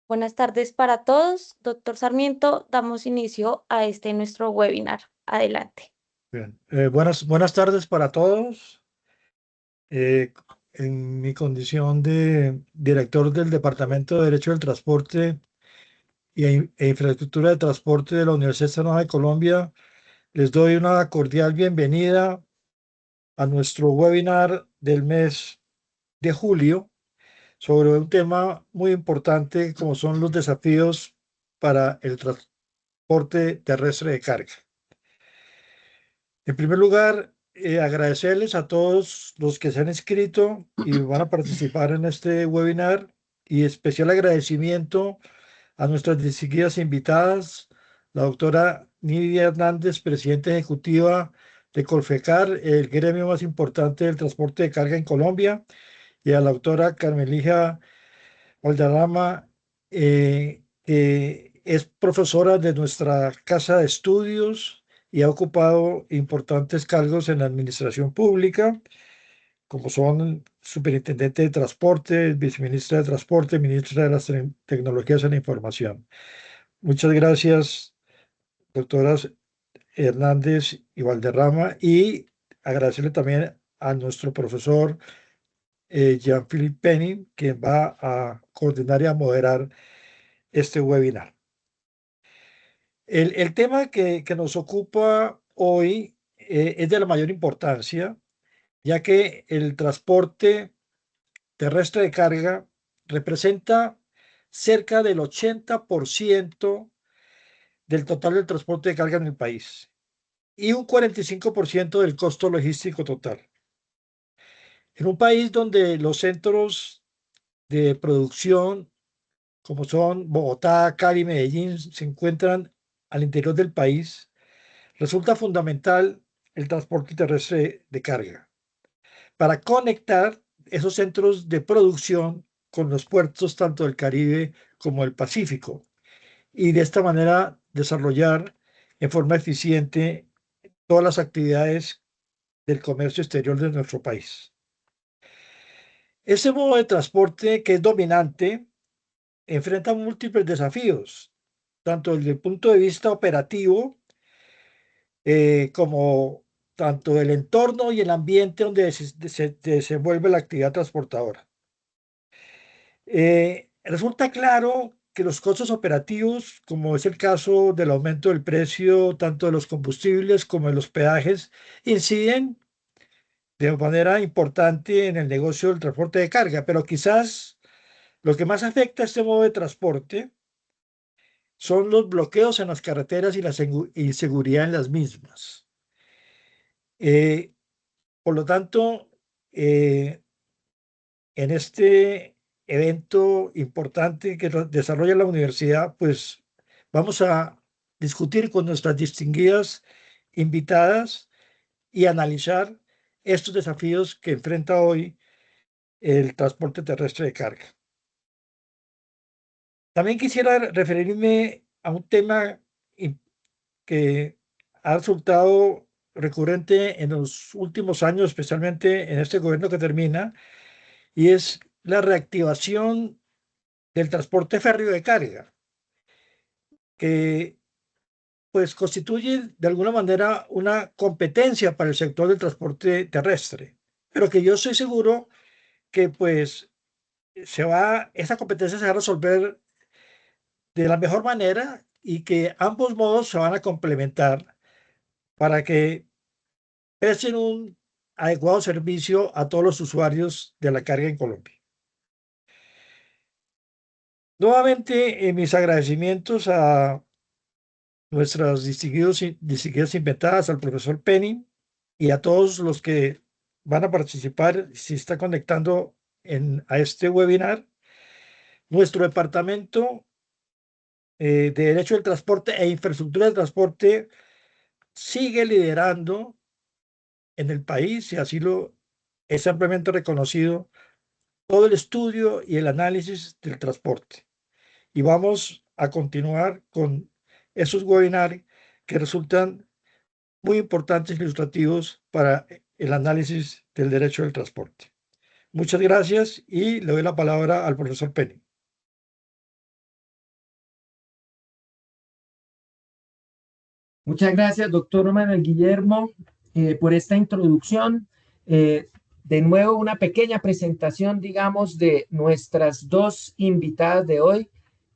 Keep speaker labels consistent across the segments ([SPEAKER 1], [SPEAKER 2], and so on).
[SPEAKER 1] Buenas tardes para todos. Doctor Sarmiento, damos inicio a este nuestro webinar. Adelante.
[SPEAKER 2] Bien. Buenas tardes para todos. Eh, en mi condición de director del Departamento de Derecho del Transporte e Infraestructura de Transporte de la Universidad Externada de Colombia, les doy una cordial bienvenida a nuestro webinar del mes de julio sobre un tema muy importante como son los desafíos para el transporte terrestre de carga. En primer lugar, agradecerles a todos los que se han inscrito y van a participar en este webinar y especial agradecimiento a nuestras distinguidas invitadas, la doctora Nidia Hernández, presidenta ejecutiva de Colfecar, el gremio más importante del transporte de carga en Colombia, y a la doctora Carmelija Valderrama, que es profesora de nuestra casa de estudios y ha ocupado importantes cargos en la administración pública, como son superintendente de transporte, viceministra de transporte, ministra de las tecnologías de la información. Muchas gracias, doctoras Hernández y Valderrama, y agradecerle también a nuestro profesor Jean-Philippe Penning, quien va a coordinar y a moderar este webinar. El tema que nos ocupa hoy es de la mayor importancia, ya que el transporte terrestre de carga representa cerca del 80% del total del transporte de carga en el país y un 45% del costo logístico total. En un país donde los centros de producción, como son Bogotá, Cali, Medellín, se encuentran al interior del país, resulta fundamental el transporte terrestre de carga para conectar esos centros de producción con los puertos tanto del Caribe como del Pacífico y de esta manera desarrollar en forma eficiente todas las actividades del comercio exterior de nuestro país. Este modo de transporte que es dominante enfrenta múltiples desafíos, tanto desde el punto de vista operativo como tanto del entorno y el ambiente donde se desenvuelve la actividad transportadora. Resulta claro que los costos operativos, como es el caso del aumento del precio tanto de los combustibles como de los peajes, inciden de manera importante en el negocio del transporte de carga, pero quizás lo que más afecta a este modo de transporte son los bloqueos en las carreteras y la inseguridad en las mismas. Eh, por lo tanto, en este evento importante que desarrolla la universidad, pues vamos a discutir con nuestras distinguidas invitadas y analizar estos desafíos que enfrenta hoy el transporte terrestre de carga. También quisiera referirme a un tema que ha resultado recurrente en los últimos años, especialmente en este gobierno que termina, y es la reactivación del transporte férreo de carga, que pues constituye de alguna manera una competencia para el sector del transporte terrestre, pero que yo estoy seguro que pues esa competencia se va a resolver de la mejor manera y que ambos modos se van a complementar para que presten un adecuado servicio a todos los usuarios de la carga en Colombia. Nuevamente, mis agradecimientos a nuestras distinguidas invitadas, al profesor Penny y a todos los que van a participar, si está conectando a este webinar. Nuestro departamento de Derecho del Transporte e Infraestructura del Transporte sigue liderando en el país y así lo es ampliamente reconocido todo el estudio y el análisis del transporte. Y vamos a continuar con esos webinars que resultan muy importantes e ilustrativos para el análisis del derecho del transporte. Muchas gracias y le doy la palabra al profesor Penny.
[SPEAKER 3] Muchas gracias, doctor Manuel Guillermo, por esta introducción. Eh, de nuevo, una pequeña presentación, digamos, de nuestras dos invitadas de hoy.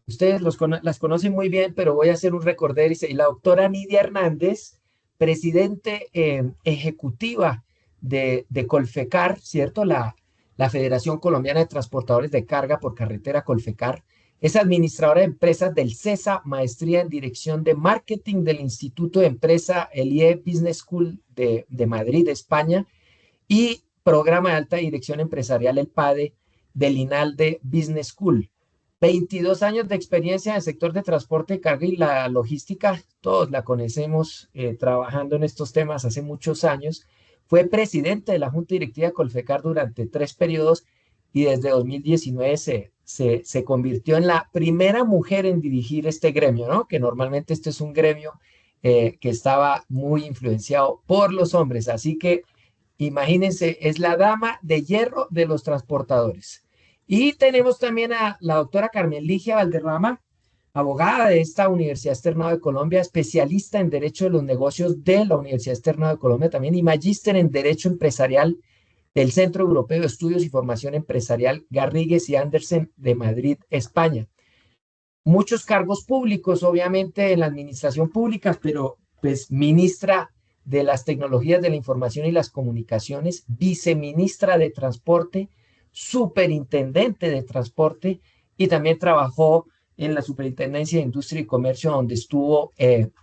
[SPEAKER 3] Ustedes las conocen muy bien, pero voy a hacer un recorder. Y la doctora Nidia Hernández, presidente ejecutiva de Colfecar, ¿cierto? La Federación Colombiana de Transportadores de Carga por Carretera, Colfecar. Es administradora de empresas del CESA, maestría en dirección de marketing del Instituto de Empresa, el IE Business School de Madrid, España, y programa de alta dirección empresarial, el PADE, del INALDE Business School. 22 años de experiencia en el sector de transporte, carga y la logística. Todos la conocemos trabajando en estos temas hace muchos años. Fue presidente de la Junta Directiva de Colfecar durante 3 periodos y desde 2019 se convirtió en la primera mujer en dirigir este gremio, ¿no? Que normalmente este es un gremio que estaba muy influenciado por los hombres. Así que imagínense, es la dama de hierro de los transportadores. Y tenemos también a la doctora Carmen Ligia Valderrama, abogada de esta Universidad Externado de Colombia, especialista en Derecho de los Negocios de la Universidad Externado de Colombia también y magíster en Derecho Empresarial del Centro Europeo de Estudios y Formación Empresarial Garrigues y Andersen de Madrid, España. Muchos cargos públicos, obviamente, en la administración pública, pero pues ministra de las Tecnologías de la Información y las Comunicaciones, viceministra de Transporte, superintendente de Transporte y también trabajó en la Superintendencia de Industria y Comercio, donde estuvo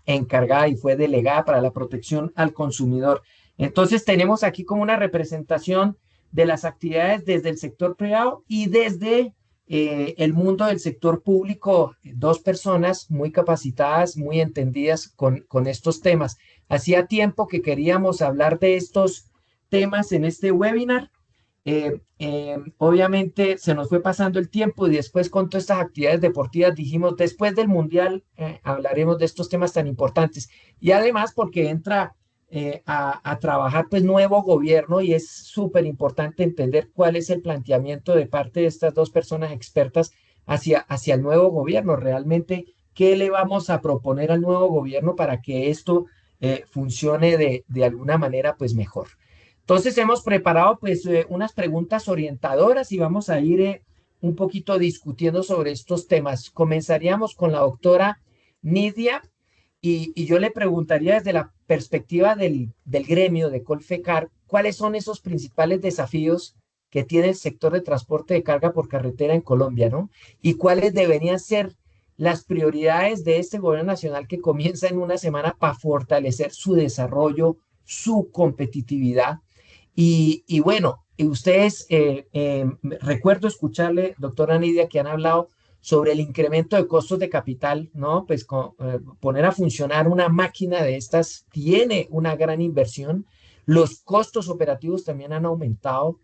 [SPEAKER 3] encargada y fue delegada para la protección al consumidor. Entonces tenemos aquí como una representación de las actividades desde el sector privado y desde el mundo del sector público, dos personas muy capacitadas, muy entendidas con estos temas. Hacía tiempo que queríamos hablar de estos temas en este webinar. Obviamente se nos fue pasando el tiempo y después con todas estas actividades deportivas dijimos, después del Mundial hablaremos de estos temas tan importantes. Y además porque entra a trabajar pues nuevo gobierno y es súper importante entender cuál es el planteamiento de parte de estas dos personas expertas hacia el nuevo gobierno. Realmente, ¿qué le vamos a proponer al nuevo gobierno para que esto funcione de alguna manera pues mejor? Entonces hemos preparado pues unas preguntas orientadoras y vamos a ir un poquito discutiendo sobre estos temas. Comenzaríamos con la doctora Nidia y yo le preguntaría desde la perspectiva del gremio de Colfecar, ¿cuáles son esos principales desafíos que tiene el sector de transporte de carga por carretera en Colombia, ¿no? Y cuáles deberían ser las prioridades de este gobierno nacional que comienza en una semana para fortalecer su desarrollo, su competitividad. Y bueno, y ustedes, recuerdo escucharle, doctora Nidia, que han hablado sobre el incremento de costos de capital, ¿no? Pues poner a funcionar una máquina de estas tiene una gran inversión. Los costos operativos también han aumentado,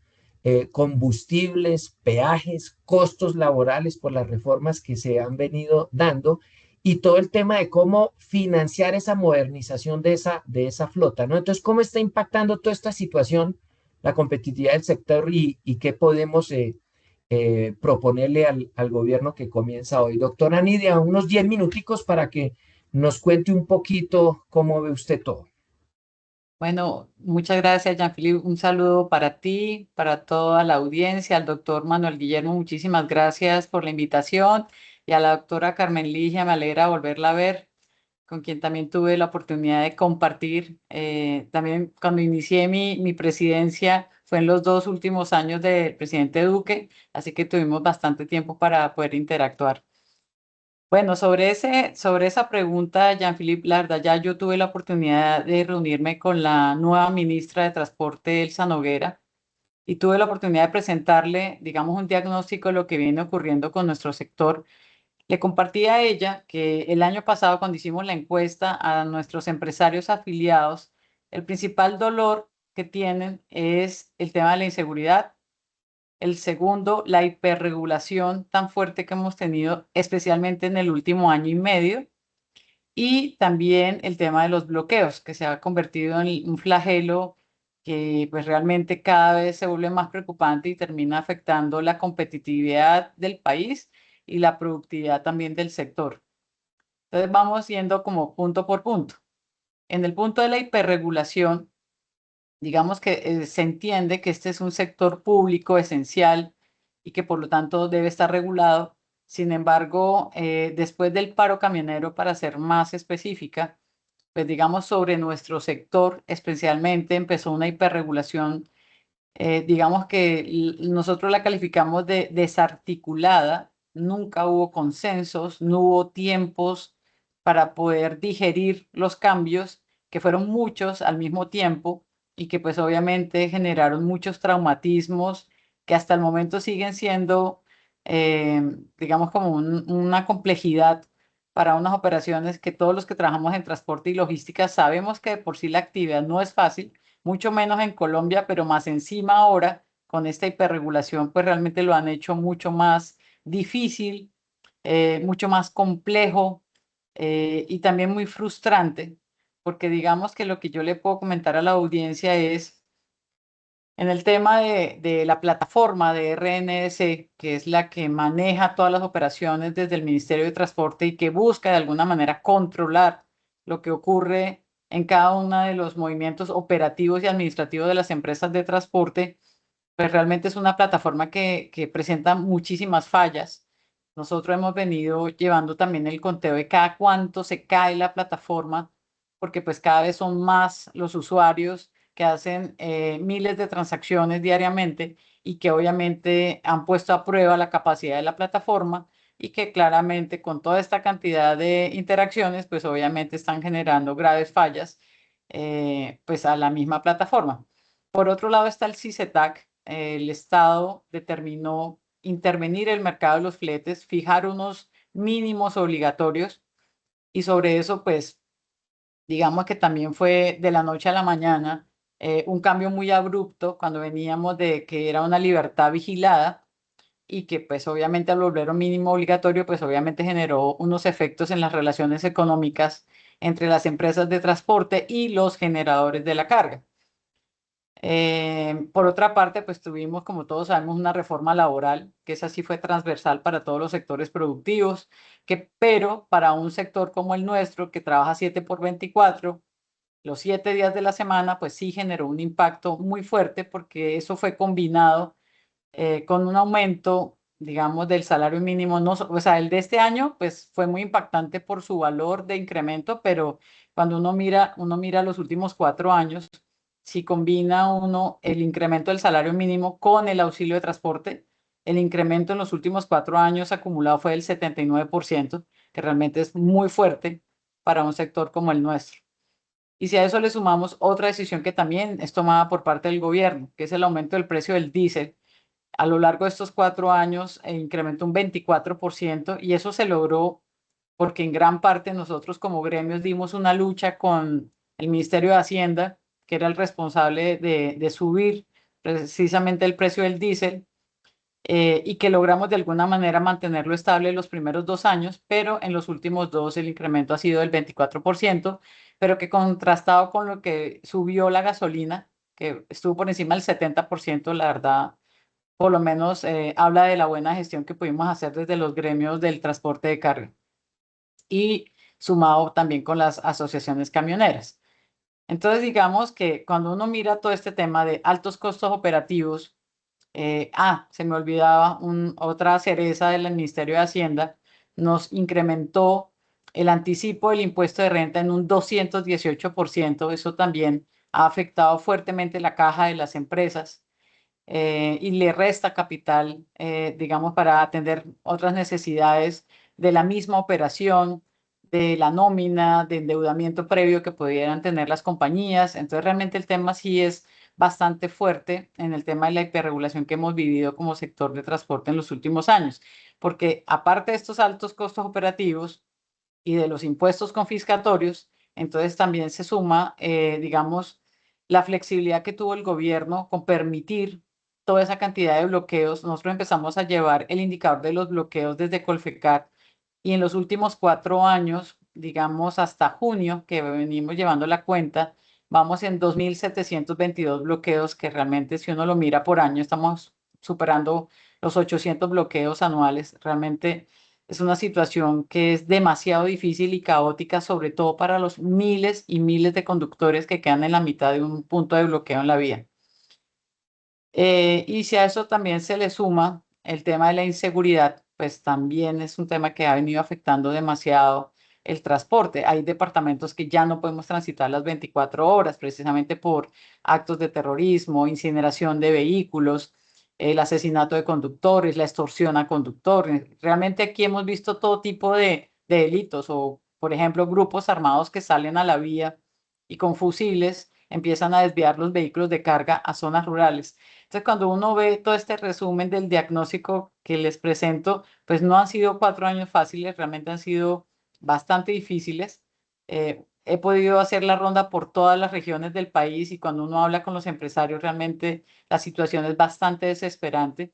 [SPEAKER 3] combustibles, peajes, costos laborales por las reformas que se han venido dando y todo el tema de cómo financiar esa modernización de esa flota, ¿no? Entonces, ¿cómo está impactando toda esta situación la competitividad del sector y qué podemos proponerle al gobierno que comienza hoy? Doctora Nidia, unos 10 minuticos para que nos cuente un poquito cómo ve usted todo.
[SPEAKER 4] Bueno, muchas gracias, Jean-Philippe. Un saludo para ti, para toda la audiencia, al doctor Manuel Guillermo, muchísimas gracias por la invitación y a la doctora Carmen Ligia, me alegra volverla a ver, con quien también tuve la oportunidad de compartir. También cuando inicié mi presidencia fue en los 2 últimos años del presidente Duque, así que tuvimos bastante tiempo para poder interactuar. Bueno, sobre esa pregunta, Jean-Philippe, la verdad, ya yo tuve la oportunidad de reunirme con la nueva ministra de Transporte, Elsa Noguera, y tuve la oportunidad de presentarle, digamos, un diagnóstico de lo que viene ocurriendo con nuestro sector. Le compartí a ella que el año pasado, cuando hicimos la encuesta a nuestros empresarios afiliados, el principal dolor que tienen es el tema de la inseguridad. El segundo, la hiperregulación tan fuerte que hemos tenido, especialmente en el último año y medio. Y también el tema de los bloqueos, que se ha convertido en un flagelo que pues realmente cada vez se vuelve más preocupante y termina afectando la competitividad del país y la productividad también del sector. Entonces vamos yendo como punto por punto. En el punto de la hiperregulación, digamos que se entiende que este es un sector público esencial y que por lo tanto debe estar regulado. Sin embargo, después del paro camionero, para ser más específica, pues digamos sobre nuestro sector especialmente empezó una hiperregulación, digamos que nosotros la calificamos de desarticulada, nunca hubo consensos, no hubo tiempos para poder digerir los cambios, que fueron muchos al mismo tiempo y que pues obviamente generaron muchos traumatismos que hasta el momento siguen siendo, digamos, como una complejidad para unas operaciones que todos los que trabajamos en transporte y logística sabemos que de por sí la actividad no es fácil, mucho menos en Colombia, pero más encima ahora con esta hiperregulación, pues realmente lo han hecho mucho más difícil, mucho más complejo y también muy frustrante, porque digamos que lo que yo le puedo comentar a la audiencia es en el tema de la plataforma de RNS, que es la que maneja todas las operaciones desde el Ministerio de Transporte y que busca de alguna manera controlar lo que ocurre en cada uno de los movimientos operativos y administrativos de las empresas de transporte, pues realmente es una plataforma que presenta muchísimas fallas. Nosotros hemos venido llevando también el conteo de cada cuánto se cae la plataforma, porque pues cada vez son más los usuarios que hacen miles de transacciones diariamente y que obviamente han puesto a prueba la capacidad de la plataforma y que claramente con toda esta cantidad de interacciones, pues obviamente están generando graves fallas pues a la misma plataforma. Por otro lado está el CICETAC. El Estado determinó intervenir el mercado de los fletes, fijar unos mínimos obligatorios y sobre eso, pues, digamos que también fue de la noche a la mañana un cambio muy abrupto cuando veníamos de que era una libertad vigilada y que pues obviamente al volver un mínimo obligatorio, pues obviamente generó unos efectos en las relaciones económicas entre las empresas de transporte y los generadores de la carga. Por otra parte, pues tuvimos, como todos sabemos, una reforma laboral, que esa sí fue transversal para todos los sectores productivos, pero para un sector como el nuestro, que trabaja 7 por 24, los 7 días de la semana, pues sí generó un impacto muy fuerte porque eso fue combinado con un aumento, digamos, del salario mínimo, no, o sea, el de este año, pues fue muy impactante por su valor de incremento, pero cuando uno mira los últimos 4 años, si combina uno el incremento del salario mínimo con el auxilio de transporte, el incremento en los últimos 4 años acumulado fue del 79%, que realmente es muy fuerte para un sector como el nuestro. Y si a eso le sumamos otra decisión que también es tomada por parte del gobierno, que es el aumento del precio del diésel, a lo largo de estos 4 años incrementó un 24% y eso se logró porque en gran parte nosotros como gremios dimos una lucha con el Ministerio de Hacienda, que era el responsable de subir precisamente el precio del diésel y que logramos de alguna manera mantenerlo estable los primeros 2 años, pero en los últimos dos el incremento ha sido del 24%, pero que contrastado con lo que subió la gasolina, que estuvo por encima del 70%, la verdad por lo menos habla de la buena gestión que pudimos hacer desde los gremios del transporte de carga y sumado también con las asociaciones camioneras. Entonces, digamos que cuando uno mira todo este tema de altos costos operativos, se me olvidaba otra cereza del Ministerio de Hacienda, nos incrementó el anticipo del impuesto de renta en un 218%. Eso también ha afectado fuertemente la caja de las empresas y le resta capital, digamos, para atender otras necesidades de la misma operación, de la nómina, de endeudamiento previo que pudieran tener las compañías. Entonces, realmente el tema sí es bastante fuerte en el tema de la hiperregulación que hemos vivido como sector de transporte en los últimos años, porque aparte de estos altos costos operativos y de los impuestos confiscatorios, entonces también se suma, digamos, la flexibilidad que tuvo el gobierno con permitir toda esa cantidad de bloqueos. Nosotros empezamos a llevar el indicador de los bloqueos desde Colfecar y en los últimos 4 años, digamos hasta junio, que venimos llevando la cuenta, vamos en 2.722 bloqueos, que realmente si uno lo mira por año, estamos superando los 800 bloqueos anuales. Realmente Es una situación que es demasiado difícil y caótica, sobre todo para los miles y miles de conductores que quedan en la mitad de un punto de bloqueo en la vía. Y si a eso también se le suma el tema de la inseguridad, pues también es un tema que ha venido afectando demasiado el transporte. Hay departamentos que ya no podemos transitar las 24 horas precisamente por actos de terrorismo, incineración de vehículos, el asesinato de conductores, la extorsión a conductores. Realmente aquí hemos visto todo tipo de delitos o, por ejemplo, grupos armados que salen a la vía y con fusiles empiezan a desviar los vehículos de carga a zonas rurales. Entonces, cuando uno ve todo este resumen del diagnóstico que les presento, pues no han sido 4 años fáciles, realmente han sido bastante difíciles. He podido hacer la ronda por todas las regiones del país y cuando uno habla con los empresarios, realmente la situación es bastante desesperante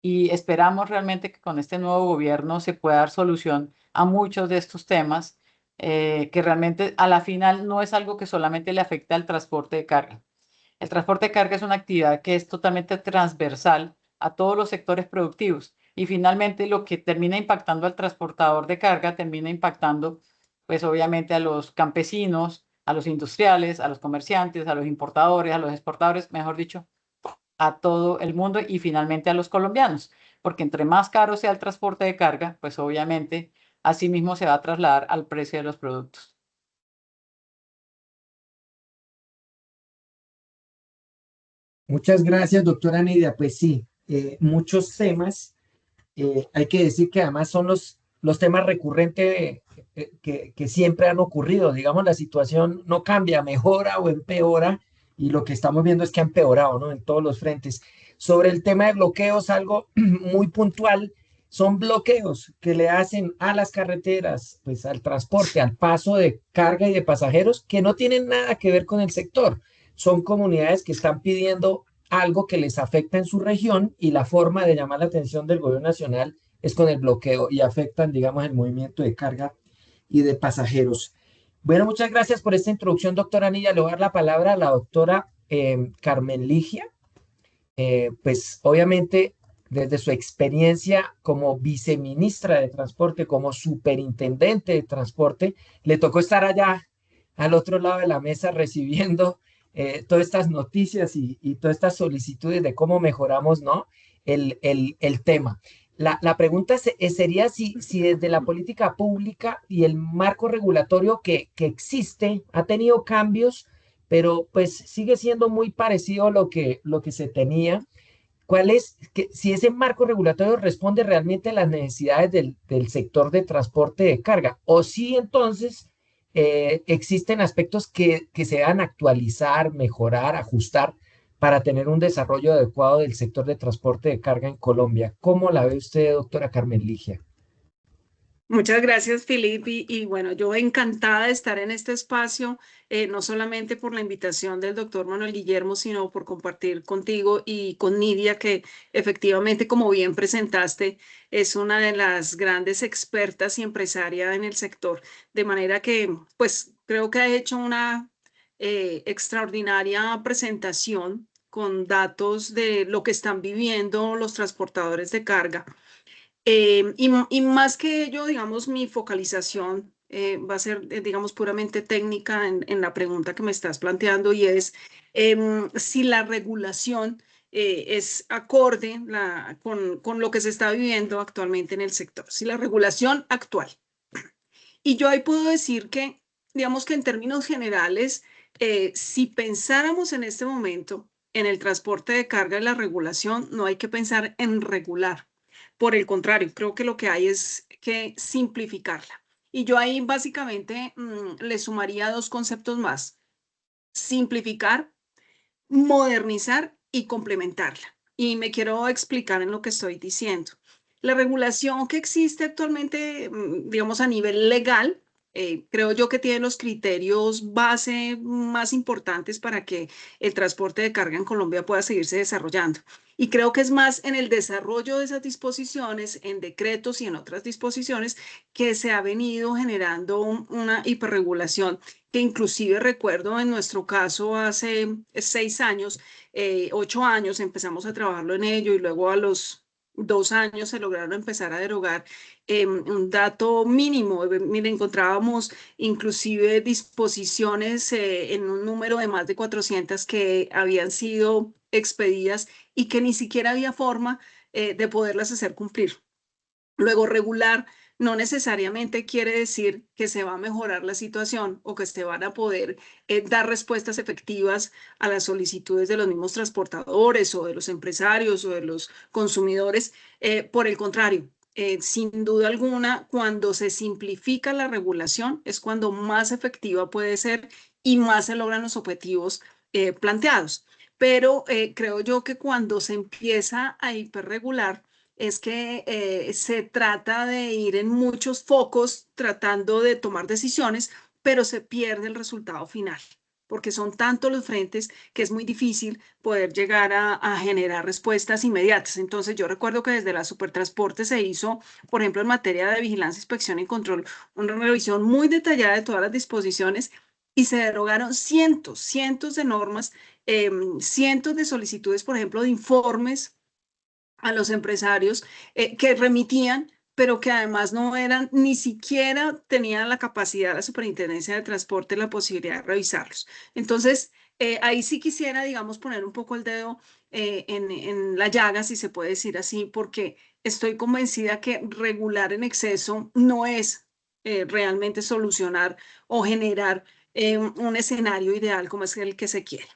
[SPEAKER 4] y esperamos realmente que con este nuevo gobierno se pueda dar solución a muchos de estos temas, que realmente a la final no es algo que solamente le afecta al transporte de carga. El transporte de carga es una actividad que es totalmente transversal a todos los sectores productivos y finalmente lo que termina impactando al transportador de carga termina impactando pues obviamente a los campesinos, a los industriales, a los comerciantes, a los importadores, a los exportadores, mejor dicho, a todo el mundo y finalmente a los colombianos, porque entre más caro sea el transporte de carga, pues obviamente asimismo se va a trasladar al precio de los productos.
[SPEAKER 3] Muchas gracias, doctora Nidia. Pues sí, muchos temas. Hay que decir que además son los temas recurrentes que siempre han ocurrido. Digamos, la situación no cambia, mejora o empeora, y lo que estamos viendo es que ha empeorado, ¿no? En todos los frentes. Sobre el tema de bloqueos, algo muy puntual, son bloqueos que le hacen a las carreteras, pues al transporte, al paso de carga y de pasajeros, que no tienen nada que ver con el sector. Son comunidades que están pidiendo algo que les afecta en su región y la forma de llamar la atención del gobierno nacional es con el bloqueo y afectan, digamos, el movimiento de carga y de pasajeros. Bueno, muchas gracias por esta introducción, doctora Anilla. Le voy a dar la palabra a la doctora Carmen Ligia. Pues obviamente desde su experiencia como viceministra de Transporte, como superintendente de Transporte, le tocó estar allá al otro lado de la mesa recibiendo todas estas noticias y todas estas solicitudes de cómo mejoramos, ¿no? El tema. La pregunta sería si desde la política pública y el marco regulatorio que existe ha tenido cambios, pero pues sigue siendo muy parecido a lo que se tenía. ¿Cuál es, si ese marco regulatorio responde realmente a las necesidades del sector de transporte de carga? O si entonces existen aspectos que se van a actualizar, mejorar, ajustar para tener un desarrollo adecuado del sector de transporte de carga en Colombia. ¿Cómo la ve usted, doctora Carmen Ligia?
[SPEAKER 5] Muchas gracias, Filipe. Y bueno, yo encantada de estar en este espacio, no solamente por la invitación del doctor Manuel Guillermo, sino por compartir contigo y con Nidia, que efectivamente, como bien presentaste, es una de las grandes expertas y empresaria en el sector. De manera que, pues, creo que ha hecho una extraordinaria presentación con datos de lo que están viviendo los transportadores de carga. Y más que ello, digamos, mi focalización va a ser, digamos, puramente técnica en la pregunta que me estás planteando y es si la regulación es acorde con lo que se está viviendo actualmente en el sector, si la regulación actual. Y yo ahí puedo decir que, digamos que en términos generales, si pensáramos en este momento en el transporte de carga y la regulación, no hay que pensar en regular. Por el contrario, creo que lo que hay es que simplificarla. Y yo ahí básicamente le sumaría dos conceptos más: simplificar, modernizar y complementarla. Y me quiero explicar en lo que estoy diciendo. La regulación que existe actualmente, digamos a nivel legal, creo yo que tiene los criterios base más importantes para que el transporte de carga en Colombia pueda seguirse desarrollando. Y creo que es más en el desarrollo de esas disposiciones, en decretos y en otras disposiciones, que se ha venido generando una hiperregulación que inclusive recuerdo en nuestro caso hace 6 años, 8 años empezamos a trabajarlo en ello y luego a los 2 años se lograron empezar a derogar un dato mínimo. Mire, encontrábamos inclusive disposiciones en un número de más de 400 que habían sido expedidas y que ni siquiera había forma de poderlas hacer cumplir. Luego, regular no necesariamente quiere decir que se va a mejorar la situación o que se van a poder dar respuestas efectivas a las solicitudes de los mismos transportadores o de los empresarios o de los consumidores. Por el contrario, sin duda alguna, cuando se simplifica la regulación es cuando más efectiva puede ser y más se logran los objetivos planteados. Pero creo yo que cuando se empieza a hiperregular, es que se trata de ir en muchos focos tratando de tomar decisiones, pero se pierde el resultado final, porque son tantos los frentes que es muy difícil poder llegar a generar respuestas inmediatas. Entonces, yo recuerdo que desde la Supertransporte se hizo, por ejemplo, en materia de vigilancia, inspección y control, una revisión muy detallada de todas las disposiciones y se derogaron cientos de normas, cientos de solicitudes, por ejemplo, de informes a los empresarios que remitían, pero que además no eran, ni siquiera tenían la capacidad, la Superintendencia de Transporte, la posibilidad de revisarlos. Entonces, ahí sí quisiera, digamos, poner un poco el dedo en la llaga, si se puede decir así, porque estoy convencida que regular en exceso no es realmente solucionar o generar un escenario ideal como es el que se quiere.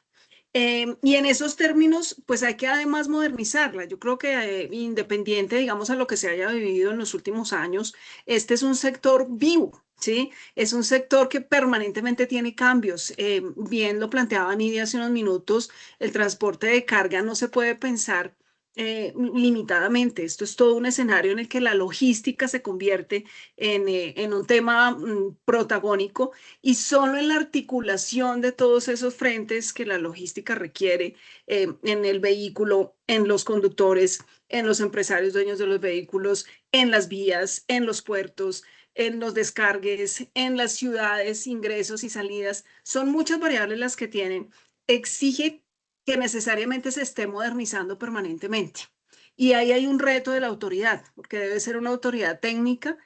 [SPEAKER 5] Y en esos términos, pues hay que además modernizarla. Yo creo que independiente, digamos, a lo que se haya vivido en los últimos años, este es un sector vivo, ¿sí? Es un sector que permanentemente tiene cambios. Bien lo planteaba Nidia hace unos minutos, el transporte de carga no se puede pensar limitadamente. Esto es todo un escenario en el que la logística se convierte en un tema protagónico y solo en la articulación de todos esos frentes que la logística requiere en el vehículo, en los conductores, en los empresarios dueños de los vehículos, en las vías, en los puertos, en los descargues, en las ciudades, ingresos y salidas. Son muchas variables las que tienen. Exige que necesariamente se esté modernizando permanentemente. Y ahí hay un reto de la autoridad, porque debe ser una autoridad técnica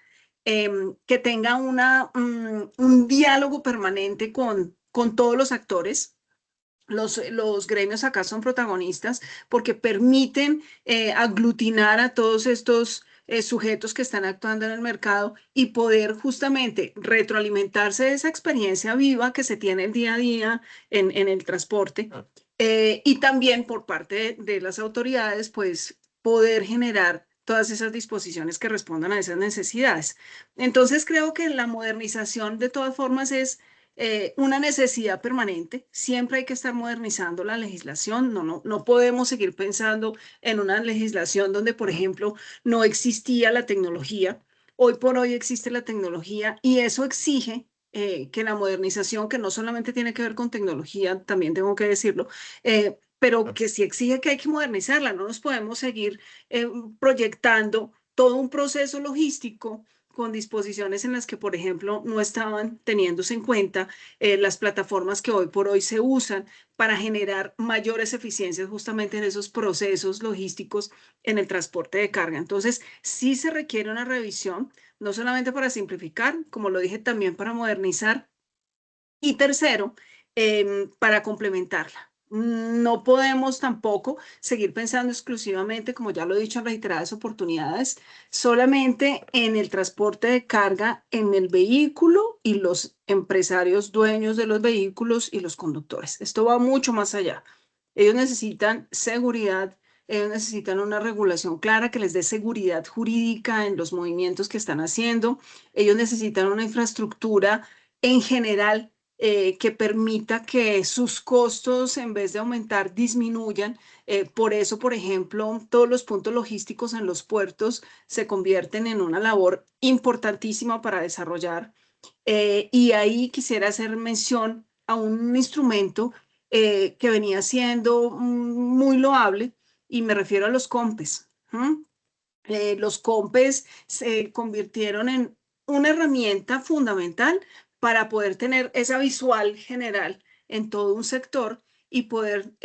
[SPEAKER 5] que tenga un diálogo permanente con todos los actores. Los gremios acá son protagonistas porque permiten aglutinar a todos estos sujetos que están actuando en el mercado y poder justamente retroalimentarse de esa experiencia viva que se tiene el día a día en el transporte. Y también por parte de las autoridades, pues poder generar todas esas disposiciones que respondan a esas necesidades. Entonces creo que la modernización de todas formas es una necesidad permanente. Siempre hay que estar modernizando la legislación. No podemos seguir pensando en una legislación donde, por ejemplo, no existía la tecnología. Hoy por hoy existe la tecnología y eso exige que la modernización, que no solamente tiene que ver con tecnología, también tengo que decirlo, pero que sí exige que hay que modernizarla. No nos podemos seguir proyectando todo un proceso logístico con disposiciones en las que, por ejemplo, no estaban teniéndose en cuenta las plataformas que hoy por hoy se usan para generar mayores eficiencias justamente en esos procesos logísticos en el transporte de carga. Entonces, sí se requiere una revisión, no solamente para simplificar, como lo dije, también para modernizar. Y tercero, para complementarla. No podemos tampoco seguir pensando exclusivamente, como ya lo he dicho en reiteradas oportunidades, solamente en el transporte de carga en el vehículo y los empresarios dueños de los vehículos y los conductores. Esto va mucho más allá. Ellos necesitan seguridad, ellos necesitan una regulación clara que les dé seguridad jurídica en los movimientos que están haciendo. Ellos necesitan una infraestructura en general que permita que sus costos, en vez de aumentar, disminuyan. Por eso, por ejemplo, todos los puntos logísticos en los puertos se convierten en una labor importantísima para desarrollar. Y ahí quisiera hacer mención a un instrumento que venía siendo muy loable y me refiero a los COMPES. Los COMPES se convirtieron en una herramienta fundamental para poder tener esa visual general en todo un sector y poder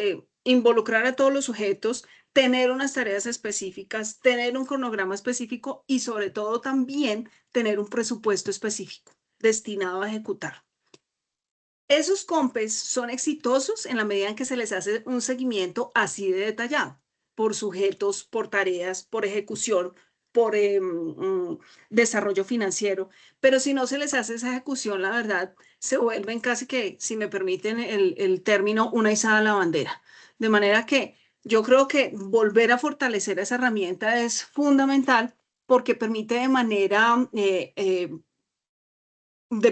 [SPEAKER 5] involucrar a todos los sujetos, tener unas tareas específicas, tener un cronograma específico y sobre todo también tener un presupuesto específico destinado a ejecutar. Esos COMPES son exitosos en la medida en que se les hace un seguimiento así de detallado, por sujetos, por tareas, por ejecución, por desarrollo financiero, pero si no se les hace esa ejecución, la verdad, se vuelven casi que, si me permiten el término, una izada a la bandera. De manera que yo creo que volver a fortalecer esa herramienta es fundamental porque permite de manera de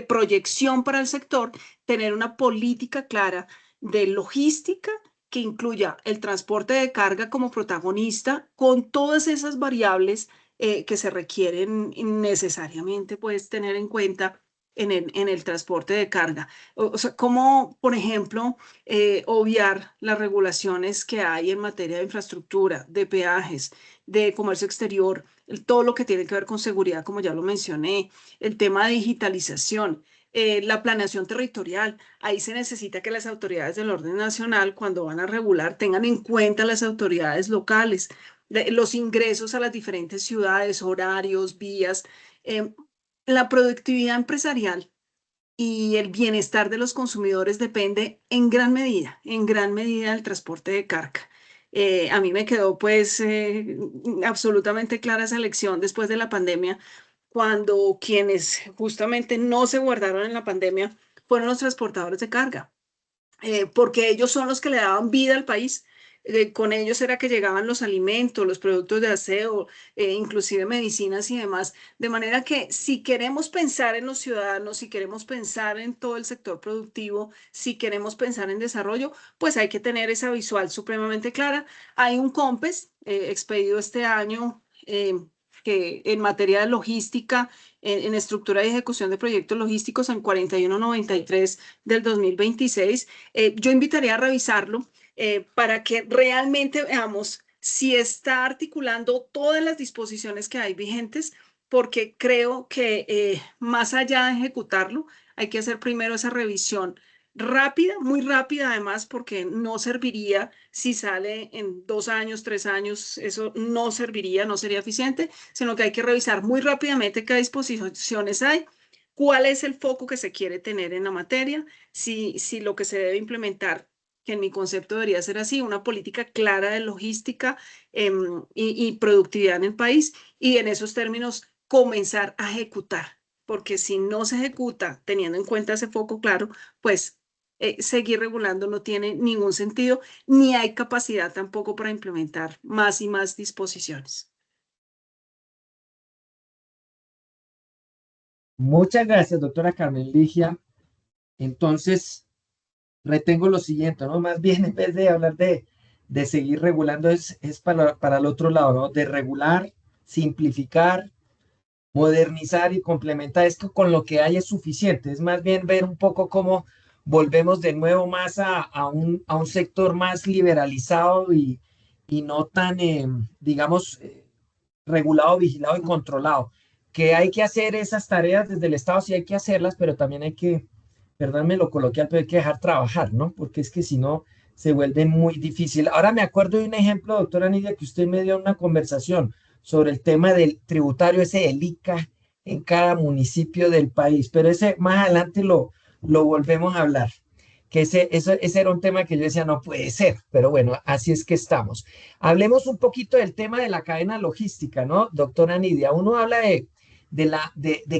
[SPEAKER 5] proyección para el sector, tener una política clara de logística que incluya el transporte de carga como protagonista con todas esas variables que se requieren necesariamente pues tener en cuenta en el transporte de carga. O sea, como por ejemplo obviar las regulaciones que hay en materia de infraestructura, de peajes, de comercio exterior, todo lo que tiene que ver con seguridad, como ya lo mencioné, el tema de digitalización, la planeación territorial. Ahí se necesita que las autoridades del orden nacional, cuando van a regular, tengan en cuenta las autoridades locales, los ingresos a las diferentes ciudades, horarios, vías, la productividad empresarial y el bienestar de los consumidores depende en gran medida del transporte de carga. A mí me quedó pues absolutamente clara esa lección después de la pandemia, cuando quienes justamente no se guardaron en la pandemia fueron los transportadores de carga, porque ellos son los que le daban vida al país. Con ellos era que llegaban los alimentos, los productos de aseo, inclusive medicinas y demás. De manera que si queremos pensar en los ciudadanos, si queremos pensar en todo el sector productivo, si queremos pensar en desarrollo, pues hay que tener esa visual supremamente clara. Hay un COMPES expedido este año que en materia de logística, en estructura y ejecución de proyectos logísticos en 4193 del 2026. Yo invitaría a revisarlo para que realmente veamos si está articulando todas las disposiciones que hay vigentes, porque creo que más allá de ejecutarlo, hay que hacer primero esa revisión rápida, muy rápida además, porque no serviría si sale en 2 años, 3 años, eso no serviría, no sería eficiente, sino que hay que revisar muy rápidamente qué disposiciones hay, cuál es el foco que se quiere tener en la materia, si lo que se debe implementar, que en mi concepto debería ser así, una política clara de logística y productividad en el país, y en esos términos comenzar a ejecutar, porque si no se ejecuta teniendo en cuenta ese foco claro, pues seguir regulando no tiene ningún sentido, ni hay capacidad tampoco para implementar más y más disposiciones.
[SPEAKER 3] Muchas gracias, doctora Carmen Ligia. Entonces, retengo lo siguiente, ¿no? Más bien, en vez de hablar de seguir regulando, es para el otro lado, ¿no? De regular, simplificar, modernizar y complementar esto con lo que hay es suficiente. Es más bien ver un poco cómo volvemos de nuevo más a un sector más liberalizado y no tan, digamos, regulado, vigilado y controlado. Que hay que hacer esas tareas desde el Estado, sí hay que hacerlas, pero también hay que, perdónme lo coloquial, pero hay que dejar trabajar, ¿no? Porque es que si no, se vuelve muy difícil. Ahora me acuerdo de un ejemplo, doctora Nidia, que usted me dio en una conversación sobre el tema del tributario, ese del ICA en cada municipio del país, pero ese más adelante lo volvemos a hablar, que ese era un tema que yo decía, no puede ser, pero bueno, así es que estamos. Hablemos un poquito del tema de la cadena logística, ¿no, doctora Nidia? Uno habla de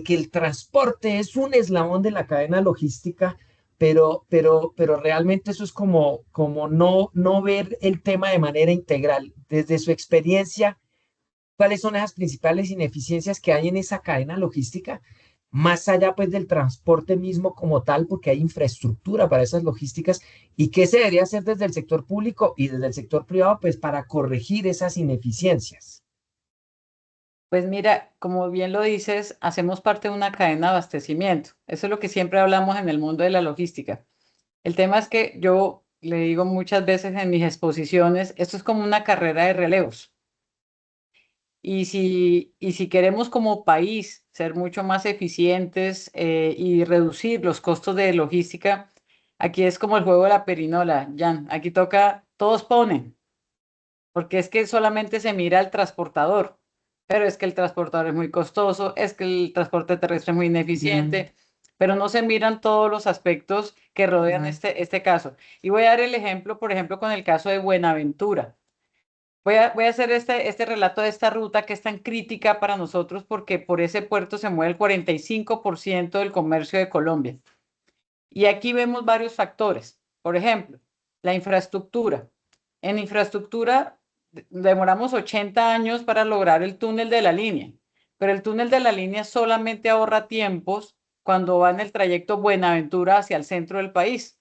[SPEAKER 3] que el transporte es un eslabón de la cadena logística, pero realmente eso es como no ver el tema de manera integral. Desde su experiencia, ¿cuáles son esas principales ineficiencias que hay en esa cadena logística? Más allá pues del transporte mismo como tal, porque hay infraestructura para esas logísticas, y qué se debería hacer desde el sector público y desde el sector privado pues para corregir esas ineficiencias.
[SPEAKER 4] Pues mira, como bien lo dices, hacemos parte de una cadena de abastecimiento. Eso es lo que siempre hablamos en el mundo de la logística. El tema es que yo le digo muchas veces en mis exposiciones, esto es como una carrera de relevos. Y si queremos como país ser mucho más eficientes y reducir los costos de logística, aquí es como el juego de la perinola, Jan. Aquí toca todos ponen, porque es que solamente se mira el transportador, pero es que el transportador es muy costoso, es que el transporte terrestre es muy ineficiente, pero no se miran todos los aspectos que rodean este caso. Y voy a dar el ejemplo, por ejemplo, con el caso de Buenaventura. Voy a hacer este relato de esta ruta que es tan crítica para nosotros porque por ese puerto se mueve el 45% del comercio de Colombia. Y aquí vemos varios factores. Por ejemplo, la infraestructura. En infraestructura demoramos 80 años para lograr el túnel de la línea, pero el túnel de la línea solamente ahorra tiempos cuando va en el trayecto Buenaventura hacia el centro del país.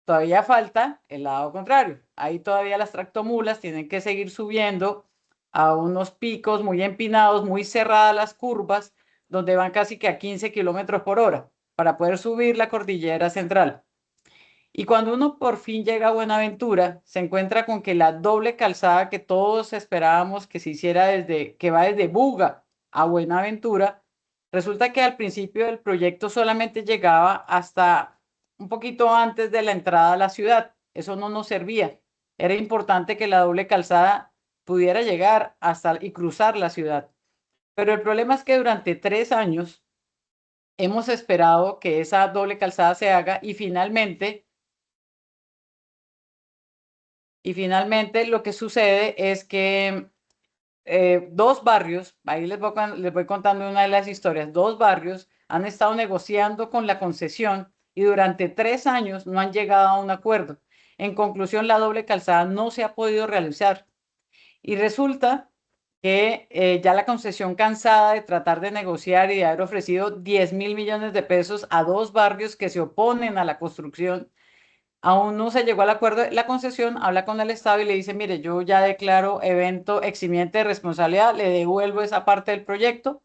[SPEAKER 4] Todavía falta el lado contrario. Ahí todavía las tractomulas tienen que seguir subiendo a unos picos muy empinados, muy cerradas las curvas, donde van casi que a 15 kilómetros por hora para poder subir la cordillera central. Y cuando uno por fin llega a Buenaventura, se encuentra con que la doble calzada que todos esperábamos que se hiciera que va desde Buga a Buenaventura, resulta que al principio del proyecto solamente llegaba hasta un poquito antes de la entrada a la ciudad. Eso no nos servía. Era importante que la doble calzada pudiera llegar hasta y cruzar la ciudad. Pero el problema es que durante 3 años hemos esperado que esa doble calzada se haga y finalmente lo que sucede es que dos barrios, ahí les voy contando una de las historias, dos barrios han estado negociando con la concesión y durante 3 años no han llegado a un acuerdo. En conclusión, la doble calzada no se ha podido realizar. Y resulta que ya la concesión, cansada de tratar de negociar y de haber ofrecido 10.000 millones de pesos a dos barrios que se oponen a la construcción, aún no se llegó al acuerdo. La concesión habla con el Estado y le dice, mire, yo ya declaro evento eximiente de responsabilidad, le devuelvo esa parte del proyecto.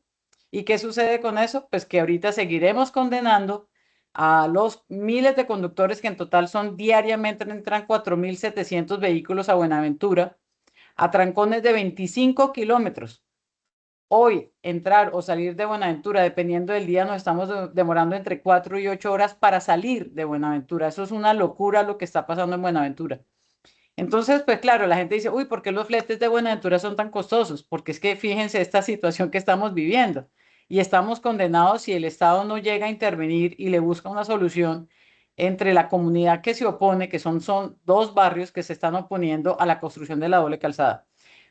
[SPEAKER 4] ¿Y qué sucede con eso? Pues que ahorita seguiremos condenando a los miles de conductores que en total son diariamente, entran 4.700 vehículos a Buenaventura, a trancones de 25 kilómetros. Hoy, entrar o salir de Buenaventura, dependiendo del día, nos estamos demorando entre 4 y 8 horas para salir de Buenaventura. Eso es una locura lo que está pasando en Buenaventura. Entonces, pues claro, la gente dice, uy, ¿por qué los fletes de Buenaventura son tan costosos? Porque es que fíjense esta situación que estamos viviendo y estamos condenados si el Estado no llega a intervenir y le busca una solución entre la comunidad que se opone, que son dos barrios que se están oponiendo a la construcción de la doble calzada.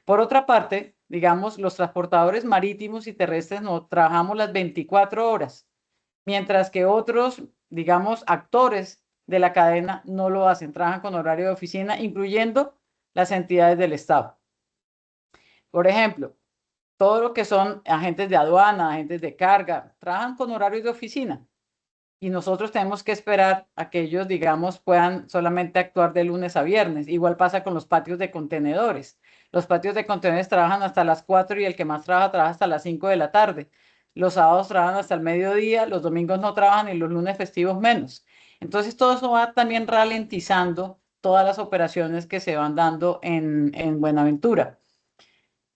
[SPEAKER 4] Por otra parte, digamos, los transportadores marítimos y terrestres no trabajamos las 24 horas, mientras que otros, digamos, actores de la cadena no lo hacen, trabajan con horario de oficina, incluyendo las entidades del Estado. Por ejemplo, todo lo que son agentes de aduana, agentes de carga, trabajan con horarios de oficina y nosotros tenemos que esperar a que ellos, digamos, puedan solamente actuar de lunes a viernes. Igual pasa con los patios de contenedores. Los patios de contenedores trabajan hasta las 4 y el que más trabaja hasta las 5 de la tarde. Los sábados trabajan hasta el mediodía, los domingos no trabajan y los lunes festivos menos. Entonces todo eso va también ralentizando todas las operaciones que se van dando en Buenaventura.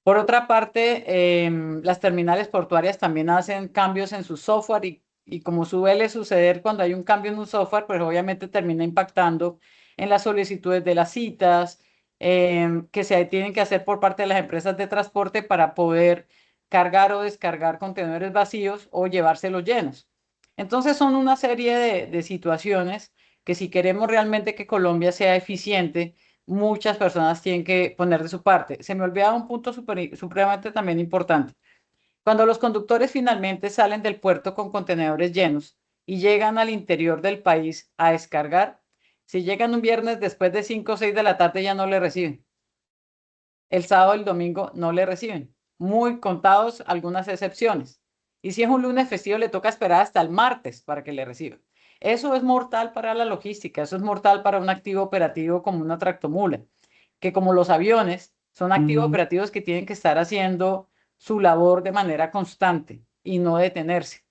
[SPEAKER 4] Por otra parte, las terminales portuarias también hacen cambios en su software y como suele suceder cuando hay un cambio en un software, pues obviamente termina impactando en las solicitudes de las citas que se tienen que hacer por parte de las empresas de transporte para poder cargar o descargar contenedores vacíos o llevárselos llenos. Entonces son una serie de situaciones que si queremos realmente que Colombia sea eficiente, muchas personas tienen que poner de su parte. Se me olvidaba un punto supremamente también importante. Cuando los conductores finalmente salen del puerto con contenedores llenos y llegan al interior del país a descargar, si llegan un viernes después de 5 o 6 de la tarde ya no le reciben. El sábado y el domingo no le reciben. Muy contados algunas excepciones. Y si es un lunes festivo, le toca esperar hasta el martes para que le reciban. Eso es mortal para la logística, eso es mortal para un activo operativo como una tractomula, que como los aviones son activos operativos que tienen que estar haciendo su labor de manera constante y no detenerse.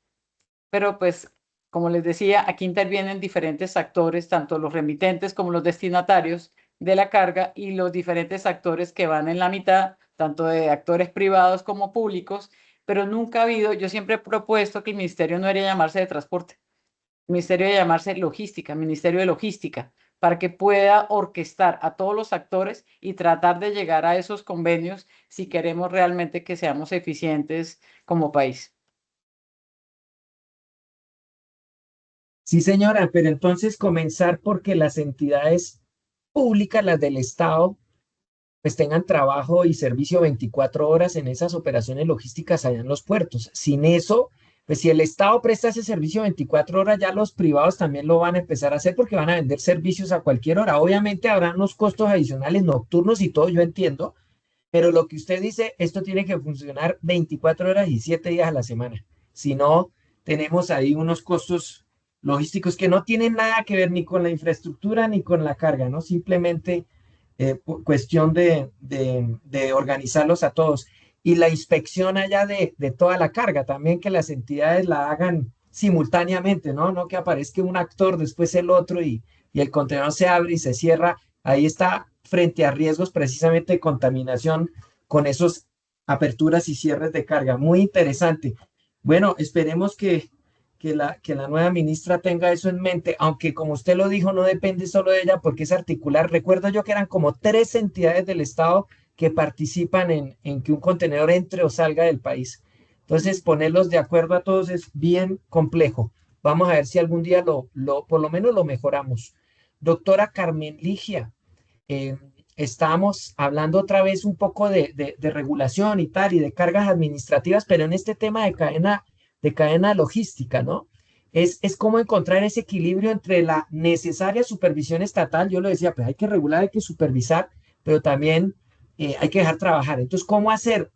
[SPEAKER 4] Pero pues, como les decía, aquí intervienen diferentes actores, tanto los remitentes como los destinatarios de la carga y los diferentes actores que van en la mitad, tanto de actores privados como públicos, pero nunca ha habido, yo siempre he propuesto que el ministerio no debería llamarse de transporte, el ministerio debería llamarse logística, ministerio de logística, para que pueda orquestar a todos los actores y tratar de llegar a esos convenios si queremos realmente que seamos eficientes como país.
[SPEAKER 3] Sí, señora, pero entonces comenzar porque las entidades públicas, las del Estado, pues tengan trabajo y servicio 24 horas en esas operaciones logísticas allá en los puertos. Sin eso, pues si el Estado presta ese servicio 24 horas, ya los privados también lo van a empezar a hacer porque van a vender servicios a cualquier hora. Obviamente habrán unos costos adicionales nocturnos y todo, yo entiendo, pero lo que usted dice, esto tiene que funcionar 24 horas y 7 días a la semana. Si no, tenemos ahí unos costos logísticos que no tienen nada que ver ni con la infraestructura ni con la carga, ¿no? Simplemente cuestión de organizarlos a todos. Y la inspección allá de toda la carga, también que las entidades la hagan simultáneamente, ¿no? No que aparezca un actor, después el otro y el contenedor se abre y se cierra. Ahí está frente a riesgos precisamente de contaminación con esos aperturas y cierres de carga. Muy interesante. Bueno, esperemos que la nueva ministra tenga eso en mente, aunque como usted lo dijo, no depende solo de ella porque es articular. Recuerdo yo que eran como 3 entidades del Estado que participan en que un contenedor entre o salga del país. Entonces, ponerlos de acuerdo a todos es bien complejo. Vamos a ver si algún día por lo menos lo mejoramos. Doctora Carmen Ligia, eh, estamos hablando otra vez un poco de regulación y tal, y de cargas administrativas, pero en este tema de cadena logística, ¿no? Es cómo encontrar ese equilibrio entre la necesaria supervisión estatal, yo lo decía, pues hay que regular, hay que supervisar, pero también hay que dejar trabajar. Entonces, ¿cómo hacer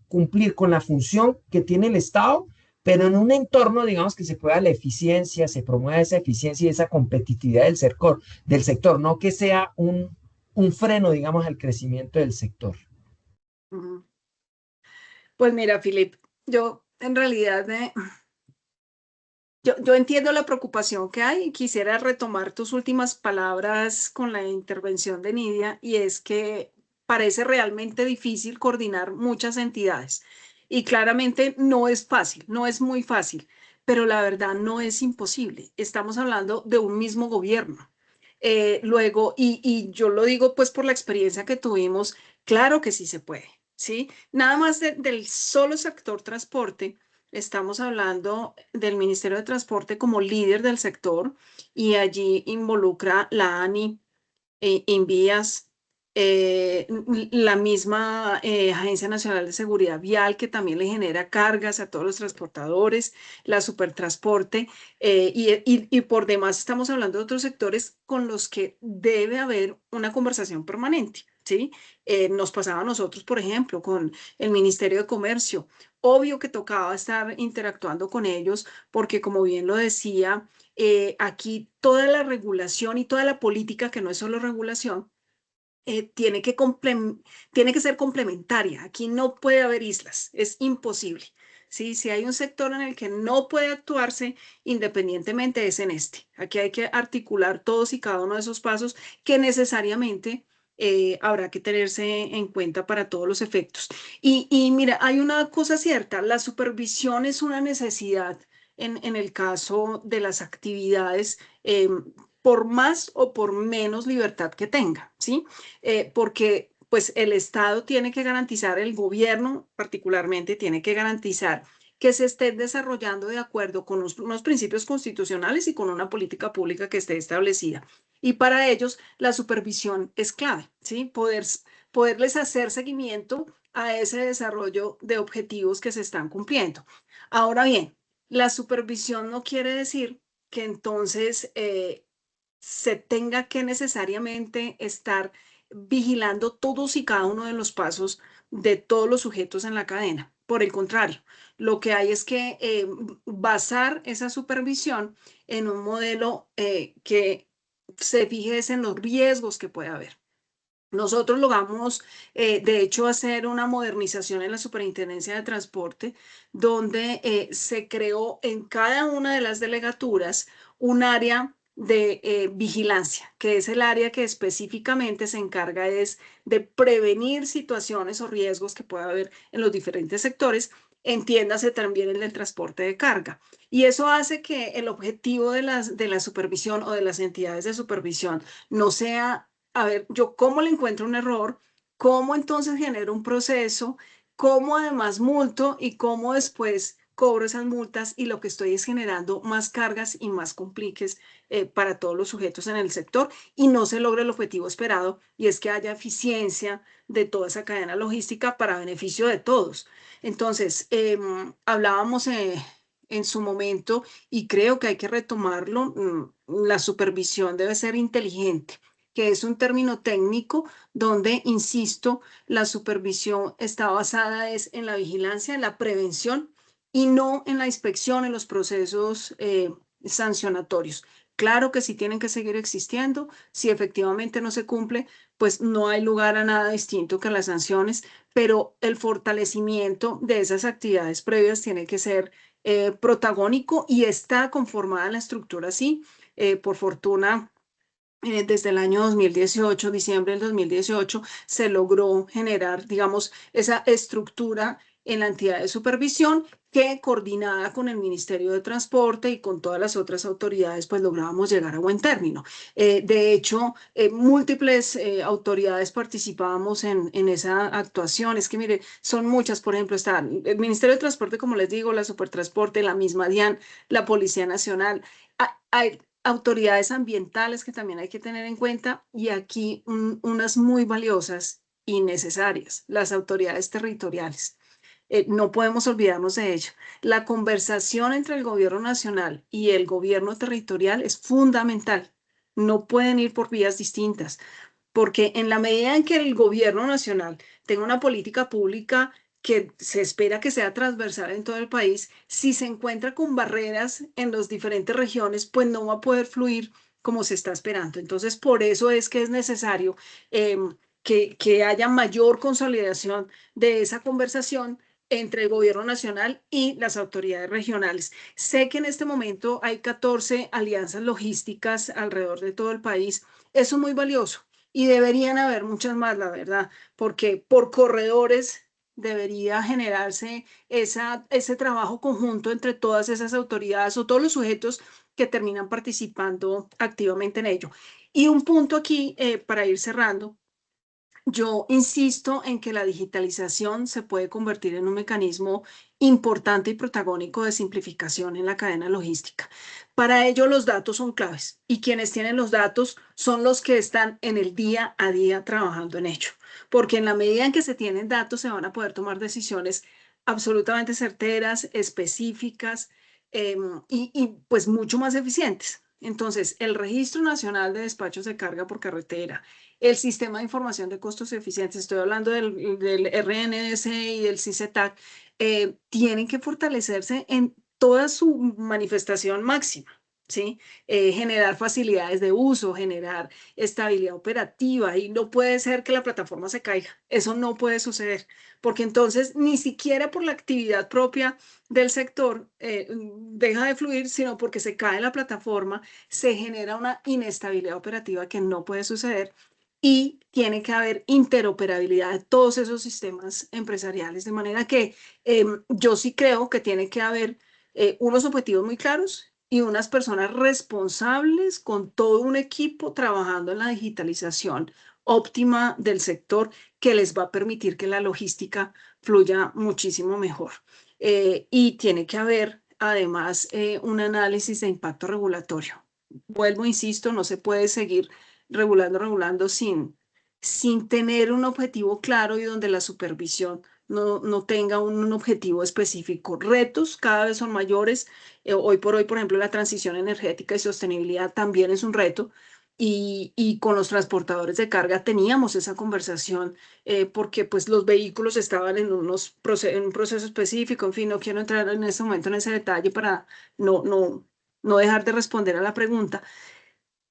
[SPEAKER 3] cumplir con la función que tiene el Estado, pero en un entorno, digamos, que se pueda la eficiencia, se promueva esa eficiencia y esa competitividad del sector, no que sea un freno, digamos, al crecimiento del sector?
[SPEAKER 5] Ujú. Pues mira, Filip, yo en realidad yo entiendo la preocupación que hay y quisiera retomar tus últimas palabras con la intervención de Nidia, y es que parece realmente difícil coordinar muchas entidades. Y claramente no es fácil, no es muy fácil, pero la verdad no es imposible. Estamos hablando de un mismo gobierno. Luego, y yo lo digo pues por la experiencia que tuvimos, claro que sí se puede, ¿sí? Nada más del solo sector transporte. Estamos hablando del Ministerio de Transporte como líder del sector, y allí involucra la ANI, Invías, la misma Agencia Nacional de Seguridad Vial, que también le genera cargas a todos los transportadores, la Supertransporte, y por demás estamos hablando de otros sectores con los que debe haber una conversación permanente. ¿Sí? Nos pasaba a nosotros, por ejemplo, con el Ministerio de Comercio. Obvio que tocaba estar interactuando con ellos porque, como bien lo decía, aquí toda la regulación y toda la política, que no es solo regulación, tiene que ser complementaria. Aquí no puede haber islas, es imposible. ¿Sí? Si hay un sector en el que no puede actuarse independientemente, es en este. Aquí hay que articular todos y cada uno de esos pasos que necesariamente habrá que tenerse en cuenta para todos los efectos. Y mira, hay una cosa cierta, la supervisión es una necesidad en el caso de las actividades, por más o por menos libertad que tenga, ¿sí? Porque pues el Estado tiene que garantizar, el gobierno particularmente tiene que garantizar que se estén desarrollando de acuerdo con unos principios constitucionales y con una política pública que esté establecida. Y para ellos la supervisión es clave, ¿sí? Poderles hacer seguimiento a ese desarrollo de objetivos que se están cumpliendo. Ahora bien, la supervisión no quiere decir que entonces se tenga que necesariamente estar vigilando todos y cada uno de los pasos de todos los sujetos en la cadena. Por el contrario, lo que hay es que basar esa supervisión en un modelo que se fije en los riesgos que puede haber. Nosotros logramos, de hecho, hacer una modernización en la Superintendencia de Transporte, donde se creó en cada una de las delegaturas un área de vigilancia, que es el área que específicamente se encarga es de prevenir situaciones o riesgos que pueda haber en los diferentes sectores, entiéndase también el del transporte de carga. Y eso hace que el objetivo de la supervisión o de las entidades de supervisión no sea, a ver, yo cómo le encuentro un error, cómo entonces genero un proceso, cómo además multo y cómo después cobro esas multas, y lo que estoy es generando más cargas y más compliques para todos los sujetos en el sector, y no se logra el objetivo esperado, y es que haya eficiencia de toda esa cadena logística para beneficio de todos. Entonces, hablábamos en su momento, y creo que hay que retomarlo, la supervisión debe ser inteligente, que es un término técnico donde, insisto, la supervisión está basada en la vigilancia, en la prevención, y no en la inspección, en los procesos sancionatorios. Claro que sí tienen que seguir existiendo. Si efectivamente no se cumple, pues no hay lugar a nada distinto que a las sanciones, pero el fortalecimiento de esas actividades previas tiene que ser protagónico, y está conformada la estructura así. Por fortuna, desde el año 2018, diciembre del 2018, se logró generar, digamos, esa estructura en la entidad de supervisión, que coordinada con el Ministerio de Transporte y con todas las otras autoridades, pues lográbamos llegar a buen término. De hecho, múltiples autoridades participábamos en esa actuación. Es que, mire, son muchas. Por ejemplo, está el Ministerio de Transporte, como les digo, la Supertransporte, la misma DIAN, la Policía Nacional. Hay autoridades ambientales que también hay que tener en cuenta, y aquí unas muy valiosas y necesarias, las autoridades territoriales. No podemos olvidarnos de ello. La conversación entre el gobierno nacional y el gobierno territorial es fundamental. No pueden ir por vías distintas, porque en la medida en que el gobierno nacional tenga una política pública que se espera que sea transversal en todo el país, si se encuentra con barreras en las diferentes regiones, pues no va a poder fluir como se está esperando. Entonces, por eso es que es necesario que haya mayor consolidación de esa conversación entre el gobierno nacional y las autoridades regionales. Sé que en este momento hay 14 alianzas logísticas alrededor de todo el país. Eso es muy valioso, y deberían haber muchas más, la verdad, porque por corredores debería generarse ese trabajo conjunto entre todas esas autoridades o todos los sujetos que terminan participando activamente en ello. Y un punto aquí, para ir cerrando: yo insisto en que la digitalización se puede convertir en un mecanismo importante y protagónico de simplificación en la cadena logística. Para ello, los datos son claves, y quienes tienen los datos son los que están en el día a día trabajando en ello, porque en la medida en que se tienen datos se van a poder tomar decisiones absolutamente certeras, específicas, pues mucho más eficientes. Entonces, el Registro Nacional de Despachos de Carga por Carretera, el Sistema de Información de Costos Eficientes, estoy hablando del RNS y del CICETAC, tienen que fortalecerse en toda su manifestación máxima, ¿sí? Generar facilidades de uso, generar estabilidad operativa, y no puede ser que la plataforma se caiga. Eso no puede suceder, porque entonces ni siquiera por la actividad propia del sector deja de fluir, sino porque se cae la plataforma, se genera una inestabilidad operativa que no puede suceder, y tiene que haber interoperabilidad de todos esos sistemas empresariales, de manera que yo sí creo que tiene que haber unos objetivos muy claros y unas personas responsables con todo un equipo trabajando en la digitalización óptima del sector, que les va a permitir que la logística fluya muchísimo mejor. Y tiene que haber además un análisis de impacto regulatorio. Vuelvo, insisto, no se puede seguir regulando sin tener un objetivo claro, y donde la supervisión no tenga un objetivo específico. Retos cada vez son mayores. Hoy por hoy, por ejemplo, la transición energética y sostenibilidad también es un reto. Y con los transportadores de carga teníamos esa conversación, porque pues los vehículos estaban en en un proceso específico. En fin, no quiero entrar en ese momento en ese detalle para no dejar de responder a la pregunta,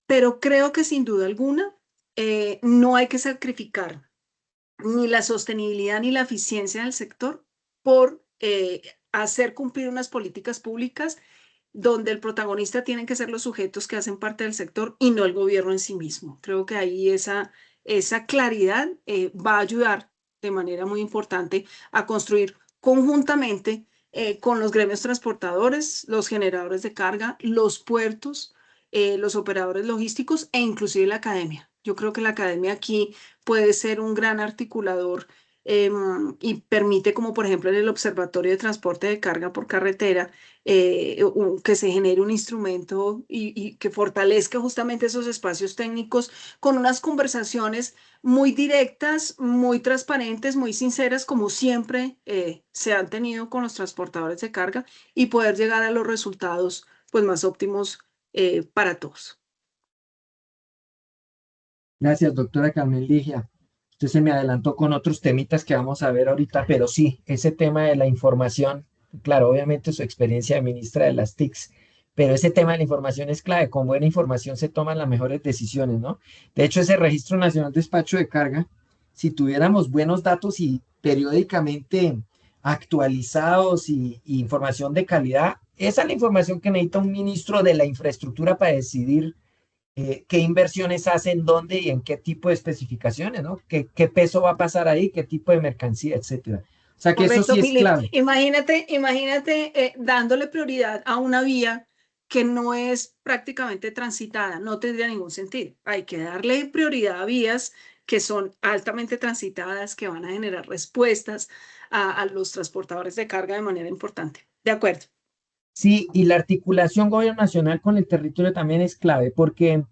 [SPEAKER 5] pero creo que sin duda alguna no hay que sacrificar ni la sostenibilidad ni la eficiencia del sector por hacer cumplir unas políticas públicas donde el protagonista tienen que ser los sujetos que hacen parte del sector, y no el gobierno en sí mismo. Creo que ahí esa claridad va a ayudar de manera muy importante a construir conjuntamente con los gremios transportadores, los generadores de carga, los puertos, los operadores logísticos e inclusive la academia. Yo creo que la academia aquí puede ser un gran articulador y permite, como por ejemplo en el Observatorio de Transporte de Carga por Carretera, que se genere un instrumento y que fortalezca justamente esos espacios técnicos con unas conversaciones muy directas, muy transparentes, muy sinceras, como siempre se han tenido con los transportadores de carga y poder llegar a los resultados pues, más óptimos para todos.
[SPEAKER 3] Gracias, doctora Carmen Ligia. Usted se me adelantó con otros temitas que vamos a ver ahorita, pero sí, ese tema de la información, claro, obviamente su experiencia de ministra de las TICs, pero ese tema de la información es clave. Con buena información se toman las mejores decisiones, ¿no? De hecho, ese Registro Nacional de Despacho de Carga, si tuviéramos buenos datos y periódicamente actualizados y información de calidad, esa es la información que necesita un ministro de la infraestructura para decidir qué inversiones hacen, dónde y en qué tipo de especificaciones, ¿no? ¿Qué peso va a pasar ahí, qué tipo de mercancía, etcétera? O sea que eso
[SPEAKER 5] Correcto,
[SPEAKER 3] sí es
[SPEAKER 5] Philip.
[SPEAKER 3] clave.
[SPEAKER 5] Imagínate dándole prioridad a una vía que no es prácticamente transitada, no tendría ningún sentido. Hay que darle prioridad a vías que son altamente transitadas, que van a generar respuestas a los transportadores de carga de manera importante. De acuerdo.
[SPEAKER 3] Sí, y la articulación gobierno nacional con el territorio también es clave, porque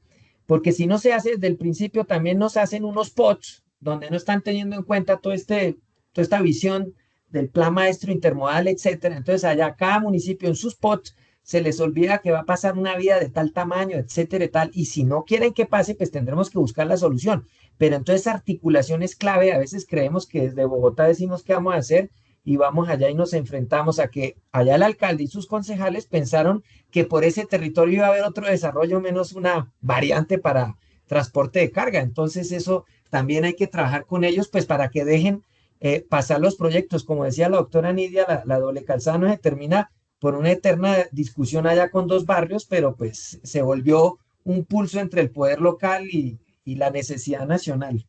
[SPEAKER 3] si no se hace desde el principio, también nos hacen unos POTS, donde no están teniendo en cuenta toda esta visión del plan maestro intermodal, etcétera. Entonces, allá cada municipio en sus POTS se les olvida que va a pasar una vía de tal tamaño, etcétera, y tal. Y si no quieren que pase, pues tendremos que buscar la solución. Pero entonces, articulación es clave. A veces creemos que desde Bogotá decimos qué vamos a hacer y vamos allá y nos enfrentamos a que allá el alcalde y sus concejales pensaron que por ese territorio iba a haber otro desarrollo menos una variante para transporte de carga. Entonces eso también hay que trabajar con ellos pues para que dejen pasar los proyectos. Como decía la doctora Nidia, la doble calzada no se termina por una eterna discusión allá con dos barrios, pero pues se volvió un pulso entre el poder local y la necesidad nacional.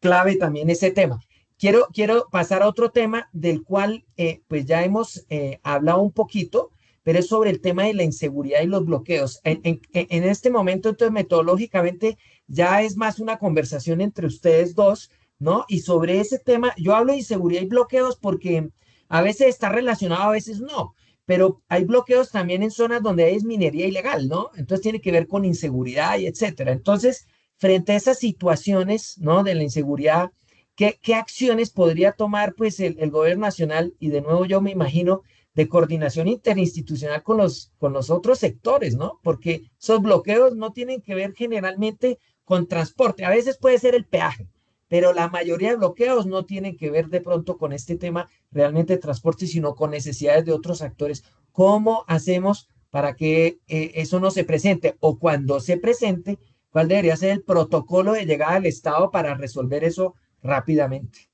[SPEAKER 3] Clave también ese tema. Quiero pasar a otro tema del cual pues ya hemos hablado un poquito, pero es sobre el tema de la inseguridad y los bloqueos. En este momento, entonces, metodológicamente ya es más una conversación entre ustedes dos, ¿no? Y sobre ese tema, yo hablo de inseguridad y bloqueos porque a veces está relacionado, a veces no, pero hay bloqueos también en zonas donde hay minería ilegal, ¿no? Entonces tiene que ver con inseguridad y etcétera. Entonces, frente a esas situaciones, ¿no? De la inseguridad, ¿qué acciones podría tomar pues el gobierno nacional? Y de nuevo yo me imagino de coordinación interinstitucional con los otros sectores, ¿no? Porque esos bloqueos no tienen que ver generalmente con transporte. A veces puede ser el peaje, pero la mayoría de bloqueos no tienen que ver de pronto con este tema realmente de transporte, sino con necesidades de otros actores. ¿Cómo hacemos para que eso no se presente? O cuando se presente, ¿cuál debería ser el protocolo de llegada al Estado para resolver eso rápidamente?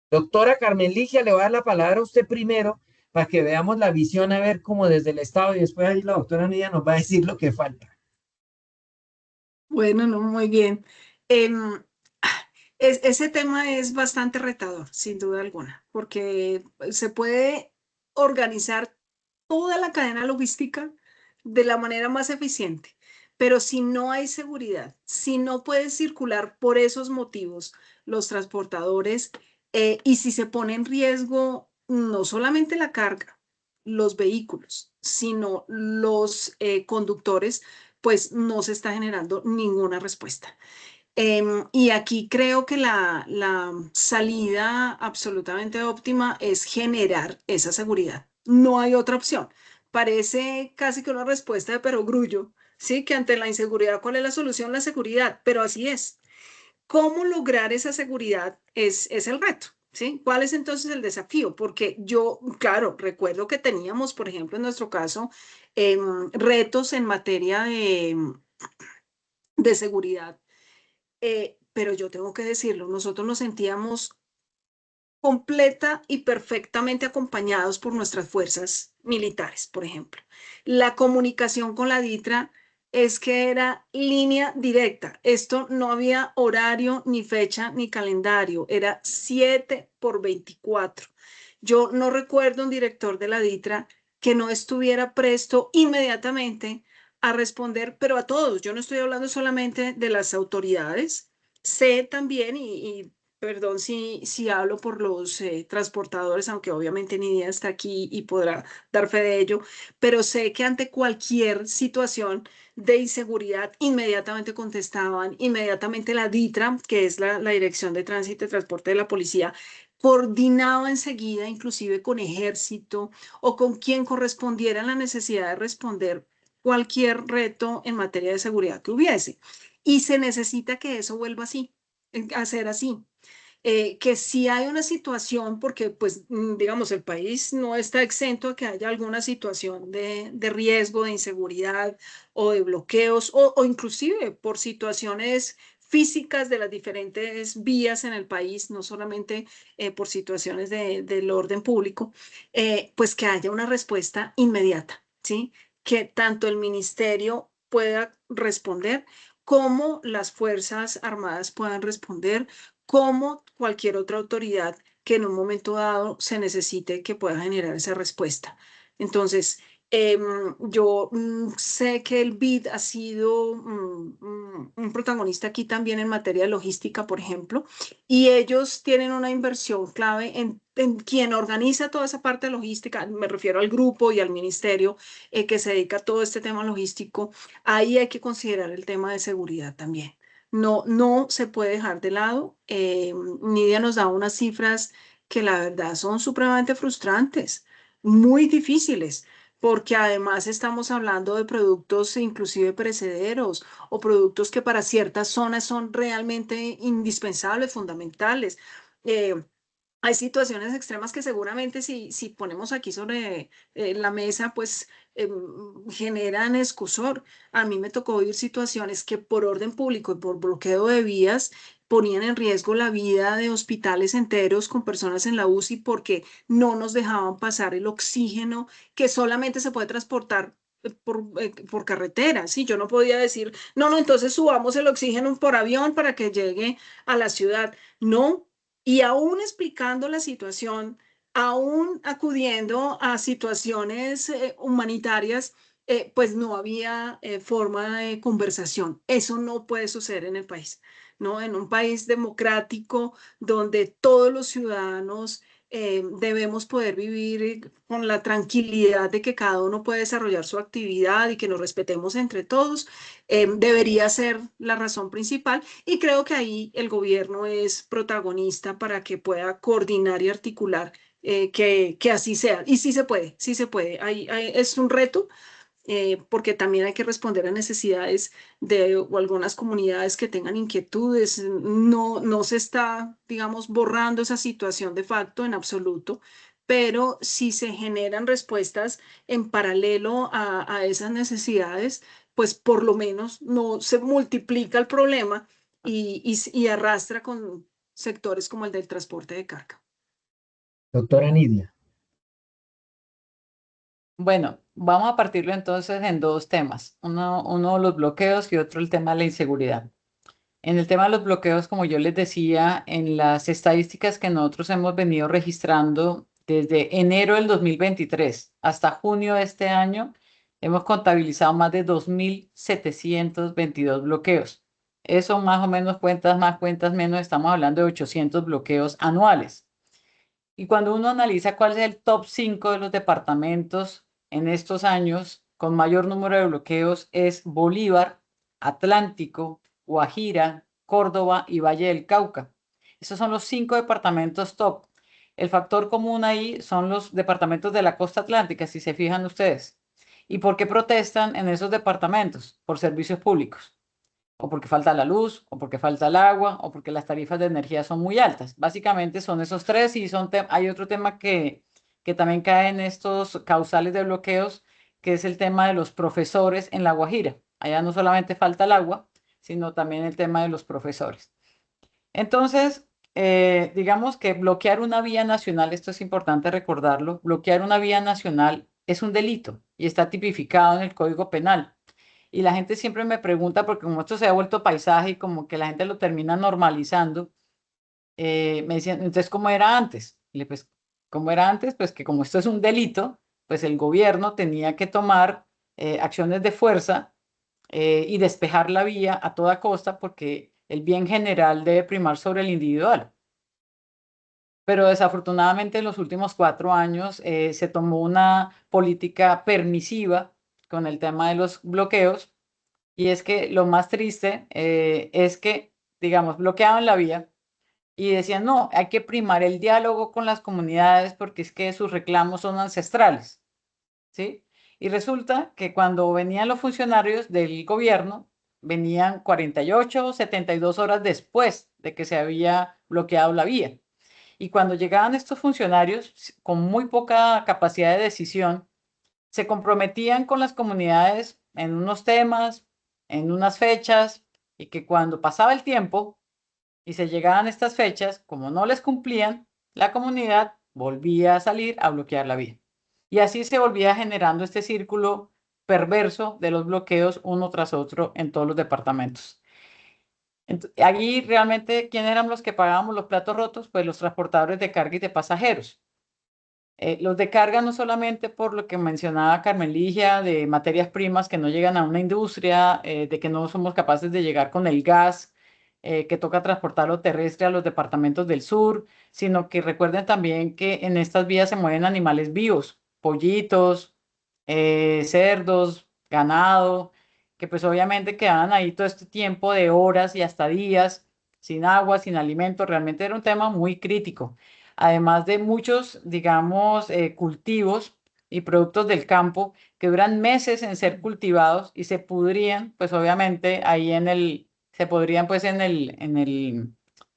[SPEAKER 3] Doctora Carmen Ligia, le voy a dar la palabra a usted primero para que veamos la visión, a ver cómo desde el Estado y después ahí la doctora Nidia nos va a decir lo que falta.
[SPEAKER 5] Bueno, no, muy bien. Ese tema es bastante retador, sin duda alguna, porque se puede organizar toda la cadena logística de la manera más eficiente, pero si no hay seguridad, si no pueden circular por esos motivos los transportadores y si se pone en riesgo no solamente la carga, los vehículos, sino los conductores, pues no se está generando ninguna respuesta. Y aquí creo que la salida absolutamente óptima es generar esa seguridad. No hay otra opción. Parece casi que una respuesta de perogrullo, ¿sí? Que ante la inseguridad, ¿cuál es la solución? La seguridad, pero así es. ¿Cómo lograr esa seguridad es el reto? ¿Sí? ¿Cuál es entonces el desafío? Porque yo, claro, recuerdo que teníamos, por ejemplo, en nuestro caso, retos en materia de seguridad. Pero yo tengo que decirlo, nosotros nos sentíamos completa y perfectamente acompañados por nuestras fuerzas militares, por ejemplo. La comunicación con la DITRA es que era línea directa. Esto no había horario, ni fecha, ni calendario. Era 7 por 24. Yo no recuerdo un director de la DITRA que no estuviera presto inmediatamente a responder, pero a todos. Yo no estoy hablando solamente de las autoridades. Sé también, y perdón si hablo por los transportadores, aunque obviamente Nidia está aquí y podrá dar fe de ello, pero sé que ante cualquier situación de inseguridad, inmediatamente contestaban, inmediatamente la DITRA, que es la Dirección de Tránsito y Transporte de la Policía, coordinaba enseguida, inclusive con ejército o con quien correspondiera la necesidad de responder cualquier reto en materia de seguridad que hubiese. Y se necesita que eso vuelva así, a ser así. Que si hay una situación, porque pues digamos el país no está exento a que haya alguna situación de riesgo, de inseguridad o de bloqueos o inclusive por situaciones físicas de las diferentes vías en el país, no solamente por situaciones del orden público, pues que haya una respuesta inmediata, ¿sí? Que tanto el ministerio pueda responder como las Fuerzas Armadas puedan responder como cualquier otra autoridad que en un momento dado se necesite que pueda generar esa respuesta. Entonces, yo sé que el BID ha sido un protagonista aquí también en materia de logística, por ejemplo, y ellos tienen una inversión clave en quien organiza toda esa parte de logística, me refiero al grupo y al ministerio que se dedica a todo este tema logístico. Ahí hay que considerar el tema de seguridad también. No, no se puede dejar de lado. Nidia nos da unas cifras que la verdad son supremamente frustrantes, muy difíciles, porque además estamos hablando de productos inclusive perecederos o productos que para ciertas zonas son realmente indispensables, fundamentales. Eh, Hay situaciones extremas que seguramente si ponemos aquí sobre la mesa, pues generan escozor. A mí me tocó vivir situaciones que por orden público y por bloqueo de vías ponían en riesgo la vida de hospitales enteros con personas en la UCI porque no nos dejaban pasar el oxígeno que solamente se puede transportar por carretera, ¿sí? Yo no podía decir, no, no, entonces subamos el oxígeno por avión para que llegue a la ciudad. No, y aún explicando la situación, aún acudiendo a situaciones humanitarias, pues no había forma de conversación. Eso no puede suceder en el país, ¿no? En un país democrático donde todos los ciudadanos debemos poder vivir con la tranquilidad de que cada uno puede desarrollar su actividad y que nos respetemos entre todos, debería ser la razón principal. Y creo que ahí el gobierno es protagonista para que pueda coordinar y articular que así sea. Y sí se puede, sí se puede. Es un reto porque también hay que responder a necesidades de o algunas comunidades que tengan inquietudes. No, no se está, digamos, borrando esa situación de facto en absoluto, pero si se generan respuestas en paralelo a esas necesidades, pues por lo menos no se multiplica el problema y arrastra con sectores como el del transporte de carga.
[SPEAKER 3] Doctora Nidia.
[SPEAKER 4] Bueno, vamos a partirlo entonces en dos temas. Uno los bloqueos y otro el tema de la inseguridad. En el tema de los bloqueos, como yo les decía, en las estadísticas que nosotros hemos venido registrando desde enero del 2023 hasta junio de este año, hemos contabilizado más de 2.722 bloqueos. Eso más o menos cuentas más, cuentas menos, estamos hablando de 800 bloqueos anuales. Y cuando uno analiza cuál es el top 5 de los departamentos en estos años con mayor número de bloqueos, es Bolívar, Atlántico, Guajira, Córdoba y Valle del Cauca. Esos son los 5 departamentos top. El factor común ahí son los departamentos de la costa atlántica, si se fijan ustedes. ¿Y por qué protestan en esos departamentos? Por servicios públicos, o porque falta la luz, o porque falta el agua, o porque las tarifas de energía son muy altas. Básicamente son esos tres y hay otro tema que también cae en estos causales de bloqueos, que es el tema de los profesores en La Guajira. Allá no solamente falta el agua, sino también el tema de los profesores. Entonces, digamos que bloquear una vía nacional, esto es importante recordarlo, bloquear una vía nacional es un delito y está tipificado en el Código Penal. Y la gente siempre me pregunta, porque como esto se ha vuelto paisaje y como que la gente lo termina normalizando, me decían, entonces, ¿cómo era antes? Y le pues, como era antes, pues que como esto es un delito, pues el gobierno tenía que tomar acciones de fuerza y despejar la vía a toda costa porque el bien general debe primar sobre el individual. Pero desafortunadamente en los últimos 4 años se tomó una política permisiva con el tema de los bloqueos, y es que lo más triste es que, digamos, bloqueaban la vía y decían, no, hay que primar el diálogo con las comunidades porque es que sus reclamos son ancestrales, ¿sí? Y resulta que cuando venían los funcionarios del gobierno, venían 48 o 72 horas después de que se había bloqueado la vía. Y cuando llegaban estos funcionarios con muy poca capacidad de decisión, se comprometían con las comunidades en unos temas, en unas fechas, y que cuando pasaba el tiempo y se llegaban estas fechas, como no les cumplían, la comunidad volvía a salir a bloquear la vía. Y así se volvía generando este círculo perverso de los bloqueos uno tras otro en todos los departamentos. Allí realmente, ¿quién éramos los que pagábamos los platos rotos? Pues los transportadores de carga y de pasajeros. Los de carga no solamente por lo que mencionaba Carmen Ligia, de materias primas que no llegan a una industria, de que no somos capaces de llegar con el gas, que toca transportarlo terrestre a los departamentos del sur, sino que recuerden también que en estas vías se mueven animales vivos, pollitos, cerdos, ganado, que pues obviamente quedaban ahí todo este tiempo de horas y hasta días sin agua, sin alimento. Realmente era un tema muy crítico, además de muchos, digamos, cultivos y productos del campo que duran meses en ser cultivados y se pudrían, pues obviamente ahí se podrían pues en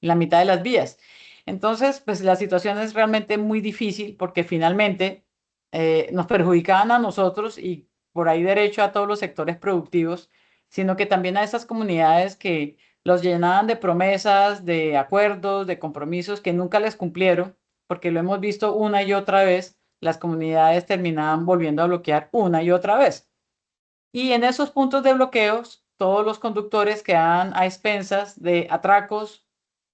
[SPEAKER 4] la mitad de las vías. Entonces, pues la situación es realmente muy difícil porque finalmente nos perjudicaban a nosotros y por ahí derecho a todos los sectores productivos, sino que también a esas comunidades que los llenaban de promesas, de acuerdos, de compromisos que nunca les cumplieron, porque lo hemos visto una y otra vez, las comunidades terminaban volviendo a bloquear una y otra vez. Y en esos puntos de bloqueos, todos los conductores quedaban a expensas de atracos,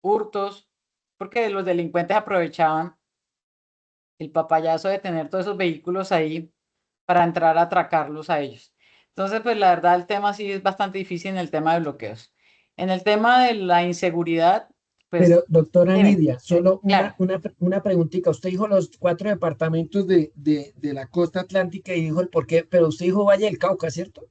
[SPEAKER 4] hurtos, porque los delincuentes aprovechaban el papayazo de tener todos esos vehículos ahí para entrar a atracarlos a ellos. Entonces, pues la verdad, el tema sí es bastante difícil en el tema de bloqueos. En el tema de la inseguridad, pues
[SPEAKER 3] Pero, doctora
[SPEAKER 4] dime,
[SPEAKER 3] Nidia, solo
[SPEAKER 4] claro,
[SPEAKER 3] una preguntita. Usted dijo los 4 departamentos de la costa atlántica y dijo el por qué, pero usted dijo Valle del Cauca, ¿cierto?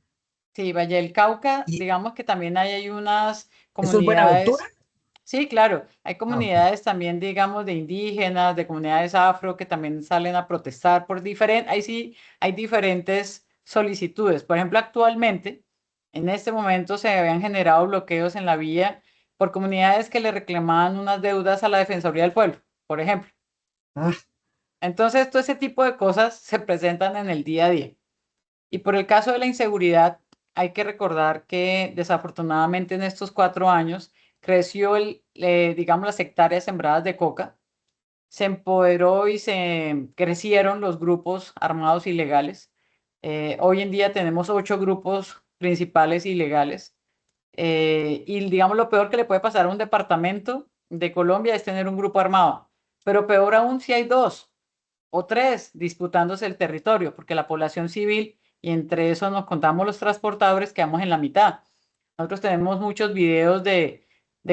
[SPEAKER 4] sí, Valle del Cauca,
[SPEAKER 3] ¿Y
[SPEAKER 4] digamos que también hay unas
[SPEAKER 3] eso es Buenaventura?
[SPEAKER 4] comunidades, sí, claro, hay
[SPEAKER 3] Ah, ok.
[SPEAKER 4] comunidades también, digamos, de indígenas, de comunidades afro que también salen a protestar por diferentes, ahí sí hay diferentes solicitudes. Por ejemplo, actualmente, en este momento se habían generado bloqueos en la vía por comunidades que le reclamaban unas deudas a la Defensoría del Pueblo, por ejemplo.
[SPEAKER 3] Ah,
[SPEAKER 4] Entonces, todo ese tipo de cosas se presentan en el día a día. Y por el caso de la inseguridad, hay que recordar que desafortunadamente en estos 4 años creció digamos, las hectáreas sembradas de coca, se empoderó y se crecieron los grupos armados ilegales. Hoy en día tenemos 8 grupos principales ilegales. Y digamos, lo peor que le puede pasar a un departamento de Colombia es tener un grupo armado. Pero peor aún si hay dos o tres disputándose el territorio, porque la población civil, y entre eso nos contamos los transportadores, quedamos en la mitad. Nosotros tenemos muchos videos de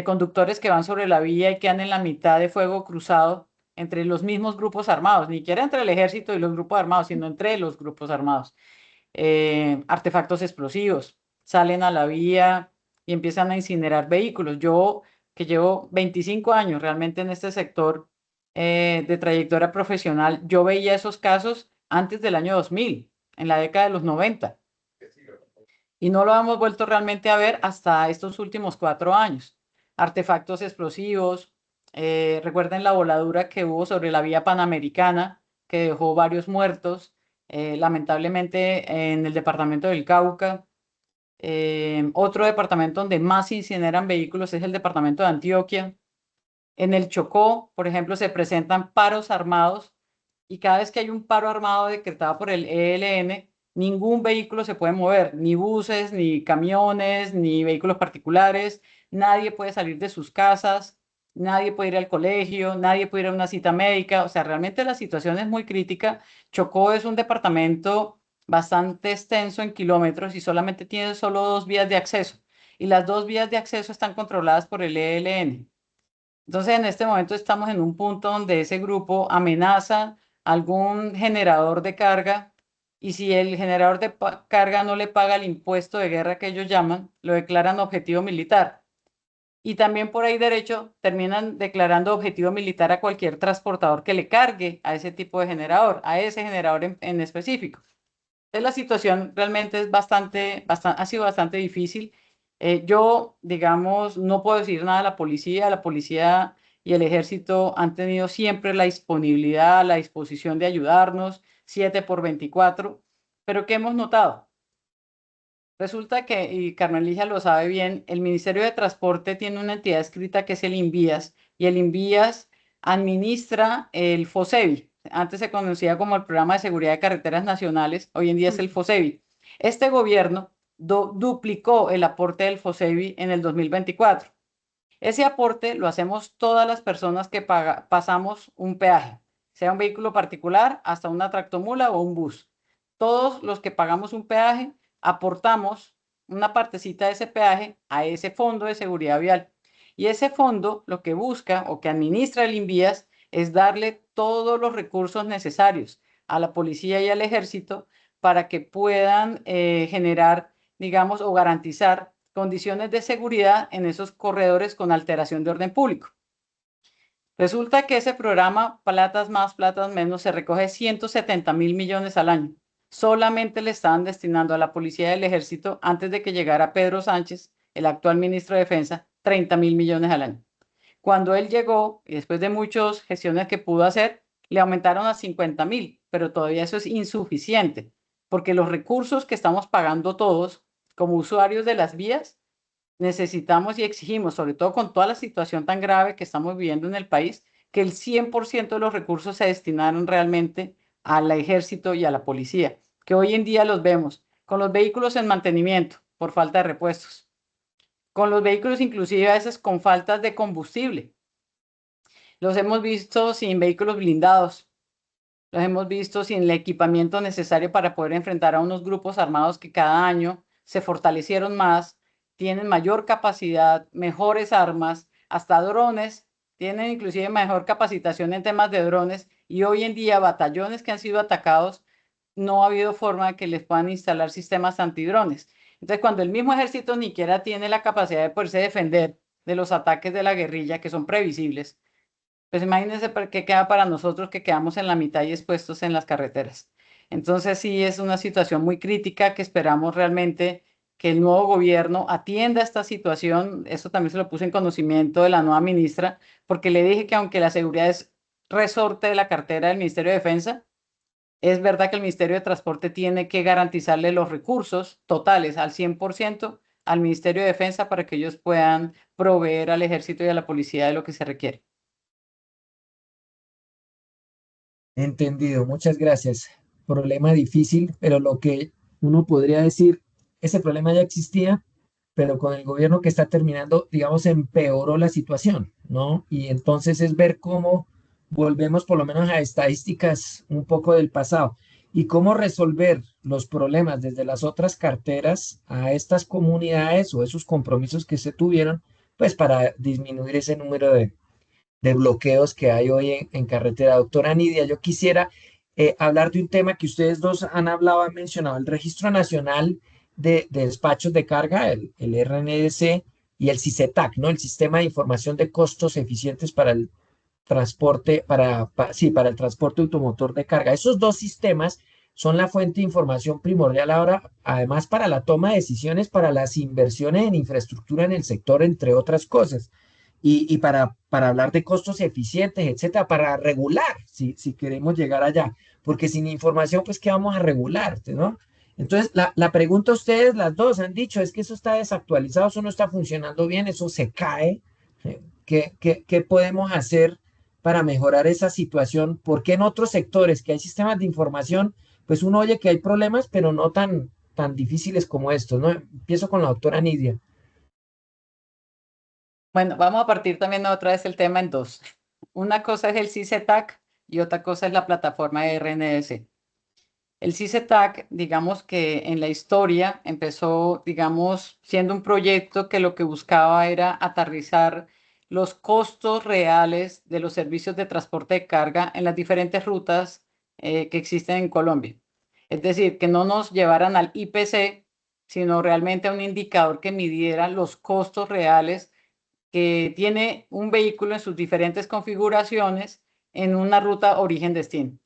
[SPEAKER 4] conductores que van sobre la vía y quedan en la mitad de fuego cruzado entre los mismos grupos armados, ni siquiera entre el ejército y los grupos armados, sino entre los grupos armados. Artefactos explosivos salen a la vía y empiezan a incinerar vehículos. Yo, que llevo 25 años realmente en este sector de trayectoria profesional, yo veía esos casos antes del año 2000, en la década de los 90, y no lo hemos vuelto realmente a ver hasta estos últimos 4 años. Artefactos explosivos, recuerden la voladura que hubo sobre la vía Panamericana, que dejó varios muertos, lamentablemente en el departamento del Cauca. Otro departamento donde más se incineran vehículos es el departamento de Antioquia. En el Chocó, por ejemplo, se presentan paros armados y cada vez que hay un paro armado decretado por el ELN, ningún vehículo se puede mover, ni buses, ni camiones, ni vehículos particulares, nadie puede salir de sus casas. nadie puede ir al colegio, nadie puede ir a una cita médica, o sea, realmente la situación es muy crítica. Chocó es un departamento bastante extenso en kilómetros y solamente tiene solo 2 vías de acceso, y las 2 vías de acceso están controladas por el ELN. Entonces, en este momento estamos en un punto donde ese grupo amenaza algún generador de carga, y si el generador de carga no le paga el impuesto de guerra que ellos llaman, lo declaran objetivo militar. Y también por ahí derecho terminan declarando objetivo militar a cualquier transportador que le cargue a ese tipo de generador, a ese generador en específico. Entonces, la situación realmente es ha sido bastante difícil. Yo, digamos, no puedo decir nada a la policía y el ejército han tenido siempre la disponibilidad, la disposición de ayudarnos, 7 por 24, pero ¿qué hemos notado? Resulta que, y Carmen Ligia lo sabe bien, el Ministerio de Transporte tiene una entidad escrita que es el INVIAS, y el INVIAS administra el FOSEBI. Antes se conocía como el Programa de Seguridad de Carreteras Nacionales, hoy en día es el FOSEBI. Este gobierno duplicó el aporte del FOSEBI en el 2024. Ese aporte lo hacemos todas las personas que pasamos un peaje, sea un vehículo particular, hasta una tractomula o un bus. Todos los que pagamos un peaje aportamos una partecita de ese peaje a ese fondo de seguridad vial. Y ese fondo lo que busca o que administra el INVIAS es darle todos los recursos necesarios a la policía y al ejército para que puedan generar, digamos, o garantizar condiciones de seguridad en esos corredores con alteración de orden público. Resulta que ese programa, platas más, platas menos, se recoge 170.000 millones al año. Solamente le estaban destinando a la policía y al ejército, antes de que llegara Pedro Sánchez, el actual ministro de Defensa, 30.000 millones al año. Cuando él llegó, y después de muchas gestiones que pudo hacer, le aumentaron a 50.000, pero todavía eso es insuficiente, porque los recursos que estamos pagando todos como usuarios de las vías, necesitamos y exigimos, sobre todo con toda la situación tan grave que estamos viviendo en el país, que el 100% de los recursos se destinaron realmente al ejército y a la policía, que hoy en día los vemos con los vehículos en mantenimiento por falta de repuestos, con los vehículos inclusive a veces con faltas de combustible. Los hemos visto sin vehículos blindados, los hemos visto sin el equipamiento necesario para poder enfrentar a unos grupos armados que cada año se fortalecieron más, tienen mayor capacidad, mejores armas, hasta drones, tienen inclusive mejor capacitación en temas de drones, y hoy en día batallones que han sido atacados, no ha habido forma de que les puedan instalar sistemas antidrones. Entonces, cuando el mismo ejército ni siquiera tiene la capacidad de poderse defender de los ataques de la guerrilla, que son previsibles, pues imagínense qué queda para nosotros, que quedamos en la mitad y expuestos en las carreteras. Entonces sí es una situación muy crítica, que esperamos realmente que el nuevo gobierno atienda esta situación. Eso también se lo puse en conocimiento de la nueva ministra, porque le dije que aunque la seguridad es resorte de la cartera del Ministerio de Defensa, es verdad que el Ministerio de Transporte tiene que garantizarle los recursos totales al 100% al Ministerio de Defensa, para que ellos puedan proveer al ejército y a la policía de lo que se requiere.
[SPEAKER 3] Entendido, muchas gracias. Problema difícil, pero lo que uno podría decir, ese problema ya existía, pero con el gobierno que está terminando, digamos, empeoró la situación, ¿no? Y entonces es ver cómo volvemos por lo menos a estadísticas un poco del pasado y cómo resolver los problemas desde las otras carteras a estas comunidades o esos compromisos que se tuvieron, pues para disminuir ese número de bloqueos que hay hoy en carretera. Doctora Nidia, yo quisiera hablar de un tema que ustedes dos han hablado, han mencionado, el Registro Nacional de Despachos de Carga, el RNDC, y el SICETAC, ¿no? El Sistema de Información de Costos Eficientes para el Transporte, sí, para el transporte automotor de carga. Esos dos sistemas son la fuente de información primordial ahora, además para la toma de decisiones, para las inversiones en infraestructura en el sector, entre otras cosas. Y para hablar de costos eficientes, etcétera, para regular, si queremos llegar allá, porque sin información, pues, ¿qué vamos a regular, ¿no? Entonces, la pregunta a ustedes, las dos han dicho, es que eso está desactualizado, eso no está funcionando bien, eso se cae. ¿Qué podemos hacer para mejorar esa situación? Porque en otros sectores que hay sistemas de información, pues uno oye que hay problemas, pero no tan difíciles como estos, ¿no? Empiezo con la doctora Nidia.
[SPEAKER 4] Bueno, vamos a partir también otra vez el tema en dos. Una cosa es el CICETAC y otra cosa es la plataforma de RNS. El CICETAC, digamos que en la historia empezó, digamos, siendo un proyecto que lo que buscaba era aterrizar los costos reales de los servicios de transporte de carga en las diferentes rutas que existen en Colombia. Es decir, que no nos llevaran al IPC, sino realmente a un indicador que midiera los costos reales que tiene un vehículo en sus diferentes configuraciones en una ruta origen-destino.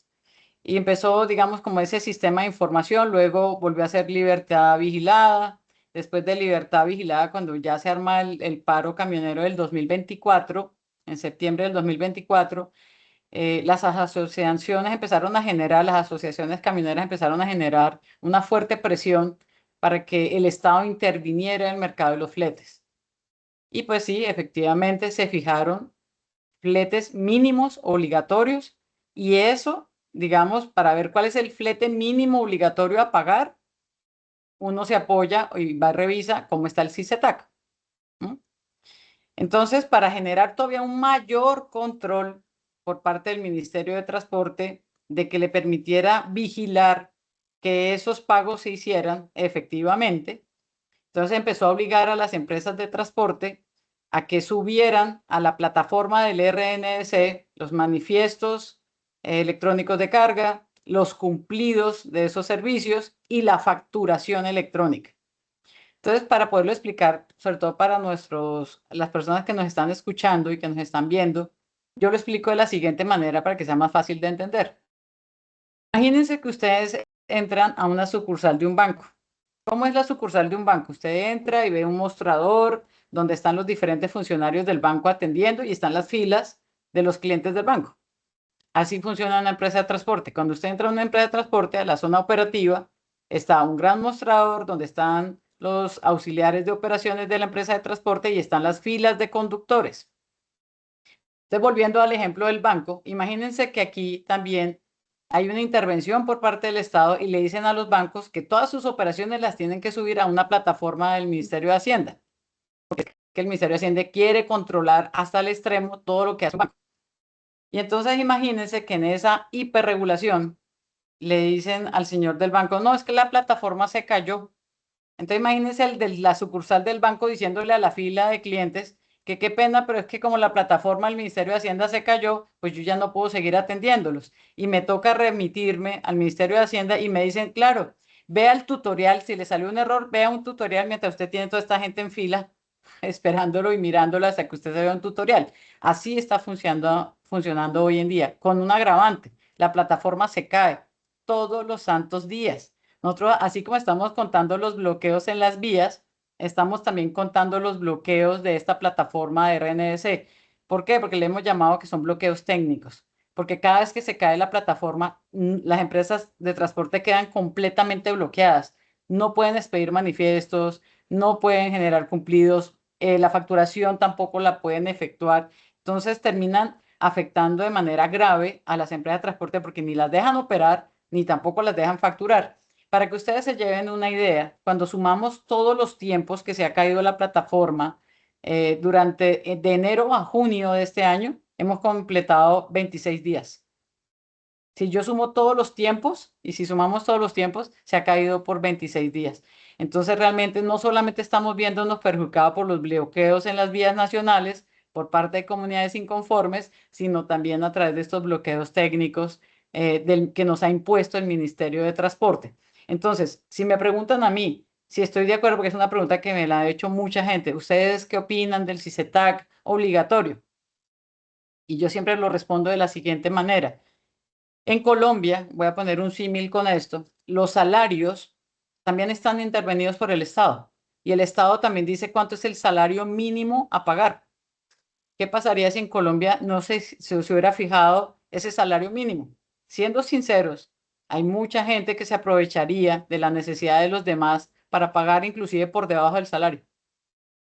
[SPEAKER 4] Y empezó, digamos, como ese sistema de información, luego volvió a ser libertad vigilada, después de libertad vigilada, cuando ya se arma el paro camionero del 2024, en septiembre del 2024, las asociaciones empezaron a generar, las asociaciones camioneras empezaron a generar una fuerte presión para que el Estado interviniera en el mercado de los fletes. Y pues sí, efectivamente se fijaron fletes mínimos obligatorios y eso, digamos, para ver cuál es el flete mínimo obligatorio a pagar, uno se apoya y va a revisa cómo está el CICETAC. Entonces, para generar todavía un mayor control por parte del Ministerio de Transporte de que le permitiera vigilar que esos pagos se hicieran efectivamente, entonces empezó a obligar a las empresas de transporte a que subieran a la plataforma del RNS los manifiestos electrónicos de carga, los cumplidos de esos servicios y la facturación electrónica. Entonces, para poderlo explicar, sobre todo para las personas que nos están escuchando y que nos están viendo, yo lo explico de la siguiente manera para que sea más fácil de entender. Imagínense que ustedes entran a una sucursal de un banco. ¿Cómo es la sucursal de un banco? Usted entra y ve un mostrador donde están los diferentes funcionarios del banco atendiendo y están las filas de los clientes del banco. Así funciona una empresa de transporte. Cuando usted entra a una empresa de transporte, a la zona operativa, está un gran mostrador donde están los auxiliares de operaciones de la empresa de transporte y están las filas de conductores. Entonces, volviendo al ejemplo del banco, imagínense que aquí también hay una intervención por parte del Estado y le dicen a los bancos que todas sus operaciones las tienen que subir a una plataforma del Ministerio de Hacienda, porque el Ministerio de Hacienda quiere controlar hasta el extremo todo lo que hace un banco. Y entonces imagínense que en esa hiperregulación le dicen al señor del banco, no, es que la plataforma se cayó. Entonces imagínense el de la sucursal del banco diciéndole a la fila de clientes que qué pena, pero es que como la plataforma del Ministerio de Hacienda se cayó, pues yo ya no puedo seguir atendiéndolos. Y me toca remitirme al Ministerio de Hacienda y me dicen, claro, vea el tutorial, si le salió un error, vea un tutorial mientras usted tiene toda esta gente en fila esperándolo y mirándolo hasta que usted se vea un tutorial. Así está funcionando hoy en día, con un agravante. La plataforma se cae todos los santos días. Nosotros, así como estamos contando los bloqueos en las vías, estamos también contando los bloqueos de esta plataforma de RNS. ¿Por qué? Porque le hemos llamado que son bloqueos técnicos. Porque cada vez que se cae la plataforma, las empresas de transporte quedan completamente bloqueadas. No pueden expedir manifiestos, no pueden generar cumplidos, la facturación tampoco la pueden efectuar. Entonces terminan afectando de manera grave a las empresas de transporte porque ni las dejan operar ni tampoco las dejan facturar. Para que ustedes se lleven una idea, cuando sumamos todos los tiempos que se ha caído la plataforma durante de enero a junio de este año, hemos completado 26 días. Si yo sumo todos los tiempos y si sumamos todos los tiempos, se ha caído por 26 días. Entonces, realmente no solamente estamos viéndonos perjudicados por los bloqueos en las vías nacionales por parte de comunidades inconformes, sino también a través de estos bloqueos técnicos que nos ha impuesto el Ministerio de Transporte. Entonces, si me preguntan a mí si estoy de acuerdo, porque es una pregunta que me la ha hecho mucha gente, ¿ustedes qué opinan del CICETAC obligatorio? Y yo siempre lo respondo de la siguiente manera. En Colombia, voy a poner un símil con esto, los salarios también están intervenidos por el Estado y el Estado también dice cuánto es el salario mínimo a pagar. ¿Qué pasaría si en Colombia no se hubiera fijado ese salario mínimo? Siendo sinceros, hay mucha gente que se aprovecharía de la necesidad de los demás para pagar inclusive por debajo del salario.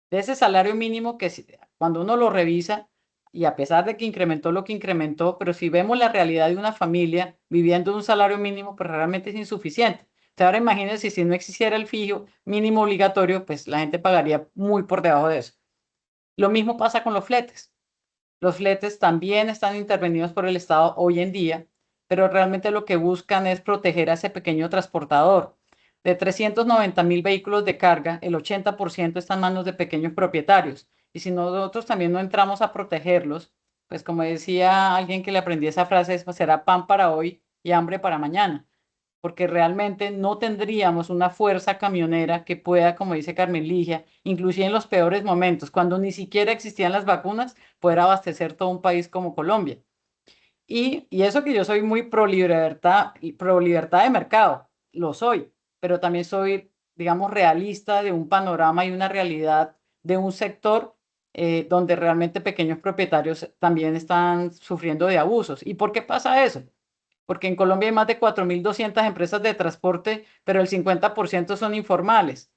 [SPEAKER 4] De ese salario mínimo que cuando uno lo revisa, y a pesar de que incrementó lo que incrementó, pero si vemos la realidad de una familia viviendo de un salario mínimo, pues realmente es insuficiente. Entonces ahora imagínense si no existiera el fijo mínimo obligatorio, pues la gente pagaría muy por debajo de eso. Lo mismo pasa con los fletes. Los fletes también están intervenidos por el Estado hoy en día, pero realmente lo que buscan es proteger a ese pequeño transportador. De 390.000 vehículos de carga, el 80% está en manos de pequeños propietarios. Y si nosotros también no entramos a protegerlos, pues como decía alguien que le aprendí esa frase, pues será pan para hoy y hambre para mañana, porque realmente no tendríamos una fuerza camionera que pueda, como dice Carmen Ligia, inclusive en los peores momentos, cuando ni siquiera existían las vacunas, poder abastecer todo un país como Colombia. Y eso que yo soy muy pro libertad de mercado, lo soy, pero también soy, digamos, realista de un panorama y una realidad de un sector donde realmente pequeños propietarios también están sufriendo de abusos. ¿Y por qué pasa eso? Porque en Colombia hay más de 4.200 empresas de transporte, pero el 50% son informales.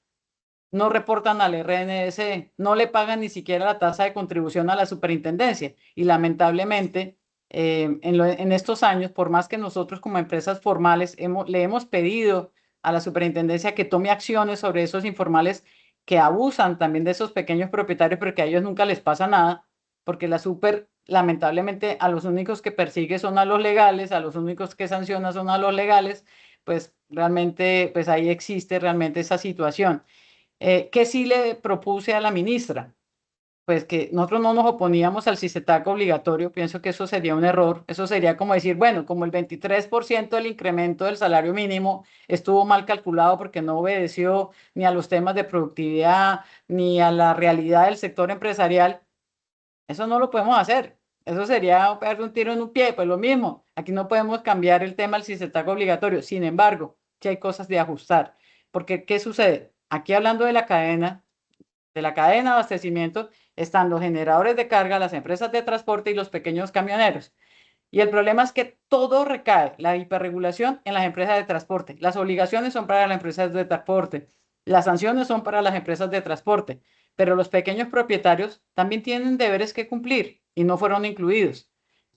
[SPEAKER 4] No reportan al RNS, no le pagan ni siquiera la tasa de contribución a la superintendencia. Y lamentablemente, en estos años, por más que nosotros como empresas formales le hemos pedido a la superintendencia que tome acciones sobre esos informales que abusan también de esos pequeños propietarios, porque a ellos nunca les pasa nada, porque la super, lamentablemente, a los únicos que persigue son a los legales, a los únicos que sanciona son a los legales, pues realmente, pues ahí existe realmente esa situación. ¿Qué sí le propuse a la ministra? Pues que nosotros no nos oponíamos al CICETAC obligatorio, pienso que eso sería un error, eso sería como decir, bueno, como el 23% del incremento del salario mínimo estuvo mal calculado porque no obedeció ni a los temas de productividad, ni a la realidad del sector empresarial, eso no lo podemos hacer. Eso sería pegarle un tiro en un pie, pues lo mismo. Aquí no podemos cambiar el tema del CICETAC obligatorio. Sin embargo, sí hay cosas de ajustar. Porque, ¿qué sucede? Aquí hablando de la cadena de abastecimiento, están los generadores de carga, las empresas de transporte y los pequeños camioneros. Y el problema es que todo recae, la hiperregulación, en las empresas de transporte. Las obligaciones son para las empresas de transporte, las sanciones son para las empresas de transporte, pero los pequeños propietarios también tienen deberes que cumplir y no fueron incluidos.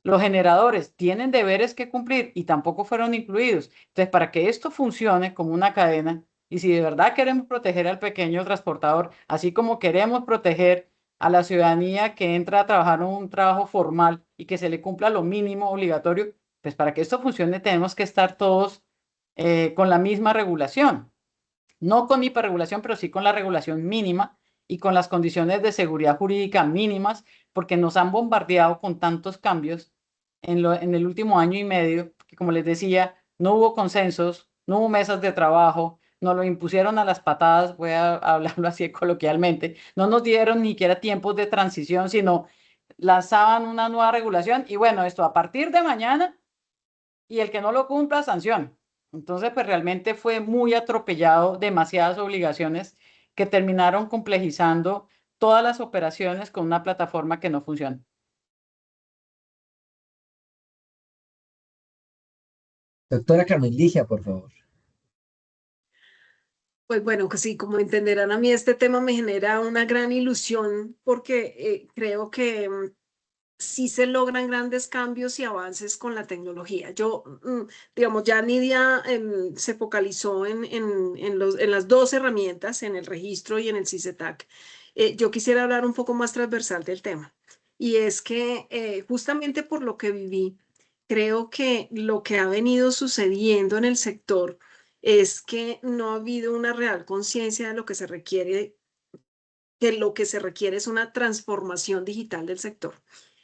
[SPEAKER 4] Los generadores tienen deberes que cumplir y tampoco fueron incluidos. Entonces, para que esto funcione como una cadena, y si de verdad queremos proteger al pequeño transportador, así como queremos proteger a la ciudadanía que entra a trabajar un trabajo formal y que se le cumpla lo mínimo obligatorio, pues para que esto funcione tenemos que estar todos con la misma regulación, no con hiperregulación, pero sí con la regulación mínima y con las condiciones de seguridad jurídica mínimas, porque nos han bombardeado con tantos cambios en el último año y medio, que como les decía, no hubo consensos, no hubo mesas de trabajo, nos lo impusieron a las patadas, voy a hablarlo así coloquialmente, no nos dieron ni siquiera tiempos de transición, sino lanzaban una nueva regulación y bueno, esto a partir de mañana y el que no lo cumpla, sanción. Entonces, pues realmente fue muy atropellado, demasiadas obligaciones que terminaron complejizando todas las operaciones con una plataforma que no funciona.
[SPEAKER 3] Doctora Carmen Ligia, por favor.
[SPEAKER 5] Pues bueno, que sí, como entenderán, a mí este tema me genera una gran ilusión porque creo que sí se logran grandes cambios y avances con la tecnología. Yo, digamos, ya Nidia se focalizó en las dos herramientas, en el registro y en el CICETAC. Yo quisiera hablar un poco más transversal del tema. Y es que justamente por lo que viví, creo que lo que ha venido sucediendo en el sector es que no ha habido una real conciencia de lo que se requiere, que lo que se requiere es una transformación digital del sector.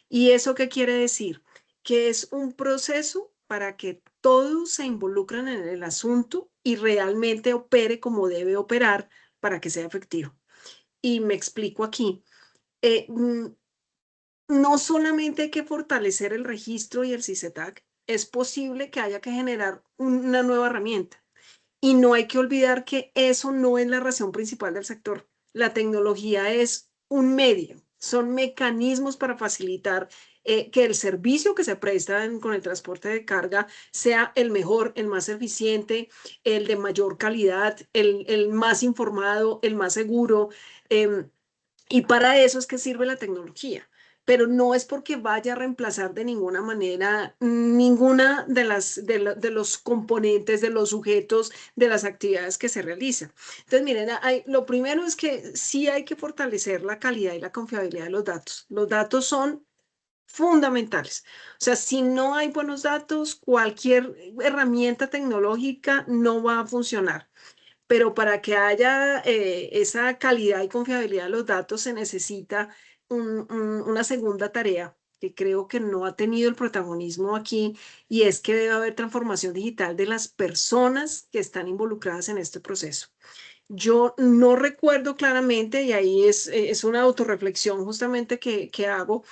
[SPEAKER 5] ¿Y eso qué quiere decir? Que es un proceso para que todos se involucren en el asunto y realmente opere como debe operar para que sea efectivo. Y me explico aquí. Eh, mm, no solamente hay que fortalecer el registro y el CICETAC, es posible que haya que generar una nueva herramienta. Y no hay que olvidar que eso no es la razón principal del sector. La tecnología es un medio, son mecanismos para facilitar que el servicio que se presta con el transporte de carga sea el mejor, el más eficiente, el de mayor calidad, el más informado, el más seguro. Y para eso es que sirve la tecnología. pero no es porque vaya a reemplazar de ninguna manera ninguna de los componentes, de los sujetos, de las actividades que se realizan. Entonces, miren, lo primero es que sí hay que fortalecer la calidad y la confiabilidad de los datos. Los datos son fundamentales. O sea, si no hay buenos datos, cualquier herramienta tecnológica no va a funcionar. Pero para que haya esa calidad y confiabilidad de los datos se necesita una segunda tarea que creo que no ha tenido el protagonismo aquí, y es que debe haber transformación digital de las personas que están involucradas en este proceso. Yo no recuerdo claramente, y ahí es una autorreflexión justamente que hago,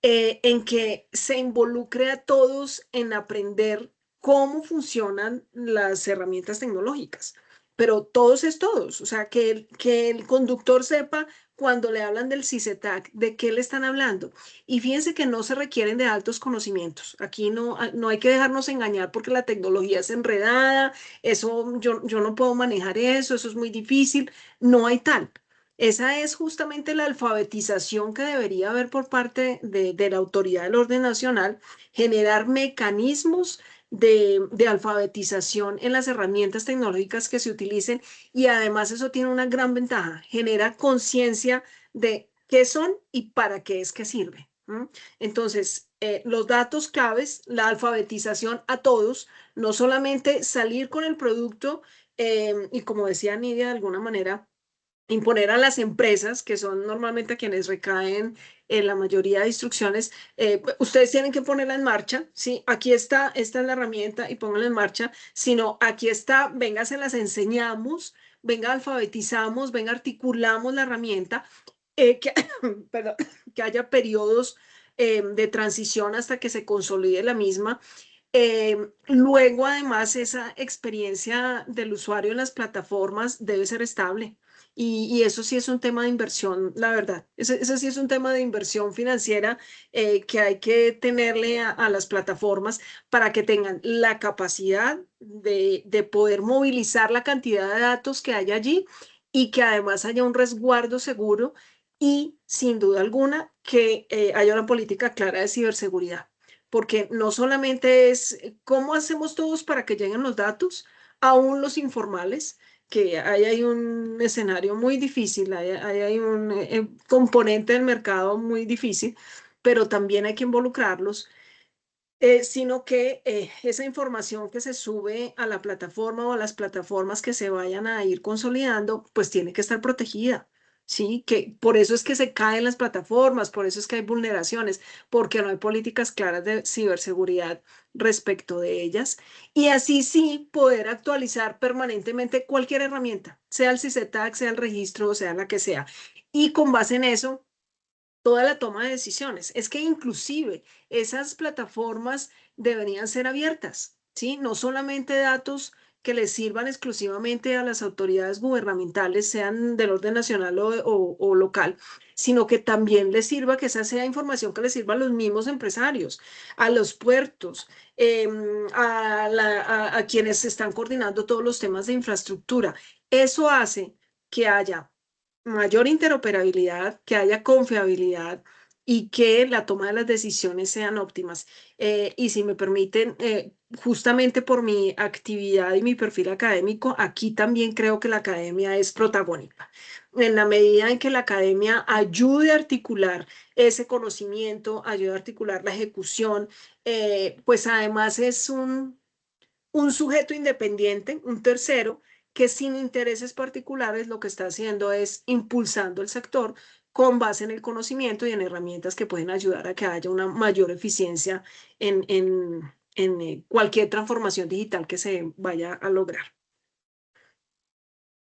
[SPEAKER 5] en que se involucre a todos en aprender cómo funcionan las herramientas tecnológicas. Pero todos es todos, o sea, que el conductor sepa cuando le hablan del CICETAC, de qué le están hablando. Y fíjense que no se requieren de altos conocimientos. Aquí no hay que dejarnos engañar porque la tecnología es enredada, eso yo no puedo manejar eso es muy difícil. No hay tal. Esa es justamente la alfabetización que debería haber por parte de la autoridad del orden nacional, generar mecanismos de alfabetización en las herramientas tecnológicas que se utilicen, y además eso tiene una gran ventaja, genera conciencia de qué son y para qué es que sirve. Entonces, los datos claves, la alfabetización a todos, no solamente salir con el producto y como decía Nidia, de alguna manera imponer a las empresas, que son normalmente quienes recaen en la mayoría de instrucciones, ustedes tienen que ponerla en marcha, ¿sí? Aquí está, esta es la herramienta y pónganla en marcha, sino aquí está, venga, se las enseñamos, venga, alfabetizamos, venga, articulamos la herramienta, que, perdón, que haya periodos de transición hasta que se consolide la misma. Luego, además, esa experiencia del usuario en las plataformas debe ser estable. Y eso sí es un tema de inversión, la verdad. Ese sí es un tema de inversión financiera que hay que tenerle a las plataformas para que tengan la capacidad de poder movilizar la cantidad de datos que hay allí, y que además haya un resguardo seguro y, sin duda alguna, que haya una política clara de ciberseguridad, porque no solamente es cómo hacemos todos para que lleguen los datos, aún los informales, que ahí hay un escenario muy difícil, ahí hay un componente del mercado muy difícil, pero también hay que involucrarlos, sino que esa información que se sube a la plataforma o a las plataformas que se vayan a ir consolidando, pues tiene que estar protegida. Sí, que por eso es que se caen las plataformas, por eso es que hay vulneraciones, porque no hay políticas claras de ciberseguridad respecto de ellas. Y así sí poder actualizar permanentemente cualquier herramienta, sea el CICETAC, sea el registro, sea la que sea. Y con base en eso, toda la toma de decisiones. Es que inclusive esas plataformas deberían ser abiertas, ¿sí? No solamente datos que les sirvan exclusivamente a las autoridades gubernamentales, sean del orden nacional o local, sino que también les sirva, que esa sea información que les sirva a los mismos empresarios, a los puertos, a quienes están coordinando todos los temas de infraestructura. Eso hace que haya mayor interoperabilidad, que haya confiabilidad y que la toma de las decisiones sean óptimas. Y si me permiten, justamente por mi actividad y mi perfil académico, aquí también creo que la academia es protagónica. En la medida en que la academia ayude a articular ese conocimiento, ayude a articular la ejecución, pues además es un sujeto independiente, un tercero, que sin intereses particulares lo que está haciendo es impulsando el sector con base en el conocimiento y en herramientas que pueden ayudar a que haya una mayor eficiencia en cualquier transformación digital que se vaya a lograr.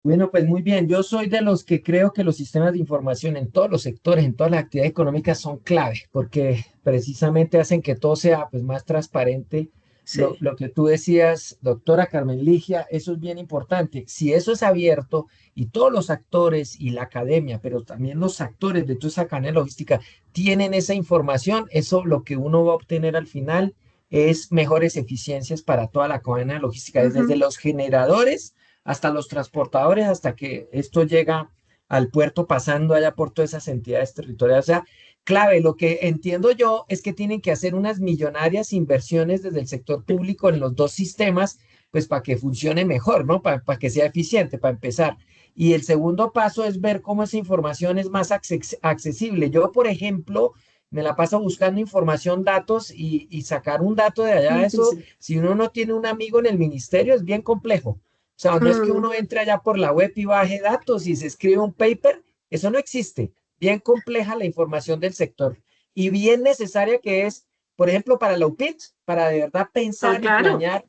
[SPEAKER 3] Bueno, pues muy bien. Yo soy de los que creo que los sistemas de información en todos los sectores, en todas las actividades económicas son clave, porque precisamente hacen que todo sea pues más transparente.
[SPEAKER 5] Sí.
[SPEAKER 3] Lo que tú decías, doctora Carmen Ligia, eso es bien importante. Si eso es abierto y todos los actores y la academia, pero también los actores de toda esa cadena logística tienen esa información, eso lo que uno va a obtener al final es mejores eficiencias para toda la cadena logística, desde
[SPEAKER 5] Ujú.
[SPEAKER 3] los generadores hasta los transportadores, hasta que esto llega al puerto, pasando allá por todas esas entidades territoriales. O sea, clave, lo que entiendo yo es que tienen que hacer unas millonarias inversiones desde el sector público en los dos sistemas, pues para que funcione mejor, ¿no? Para que sea eficiente, para empezar. Y el segundo paso es ver cómo esa información es más accesible. Yo, por ejemplo, me la paso buscando información, datos y sacar un dato de allá, eso,
[SPEAKER 5] Sí.
[SPEAKER 3] si uno no tiene un amigo en el ministerio, es bien complejo. O sea, no es que
[SPEAKER 5] Mm,
[SPEAKER 3] uno entre allá por la web y baje datos y se escribe un paper, eso no existe. Bien compleja la información del sector y bien necesaria que es, por ejemplo, para la UPIT, para de verdad
[SPEAKER 5] ah,
[SPEAKER 3] pensar y
[SPEAKER 5] claro.
[SPEAKER 3] planear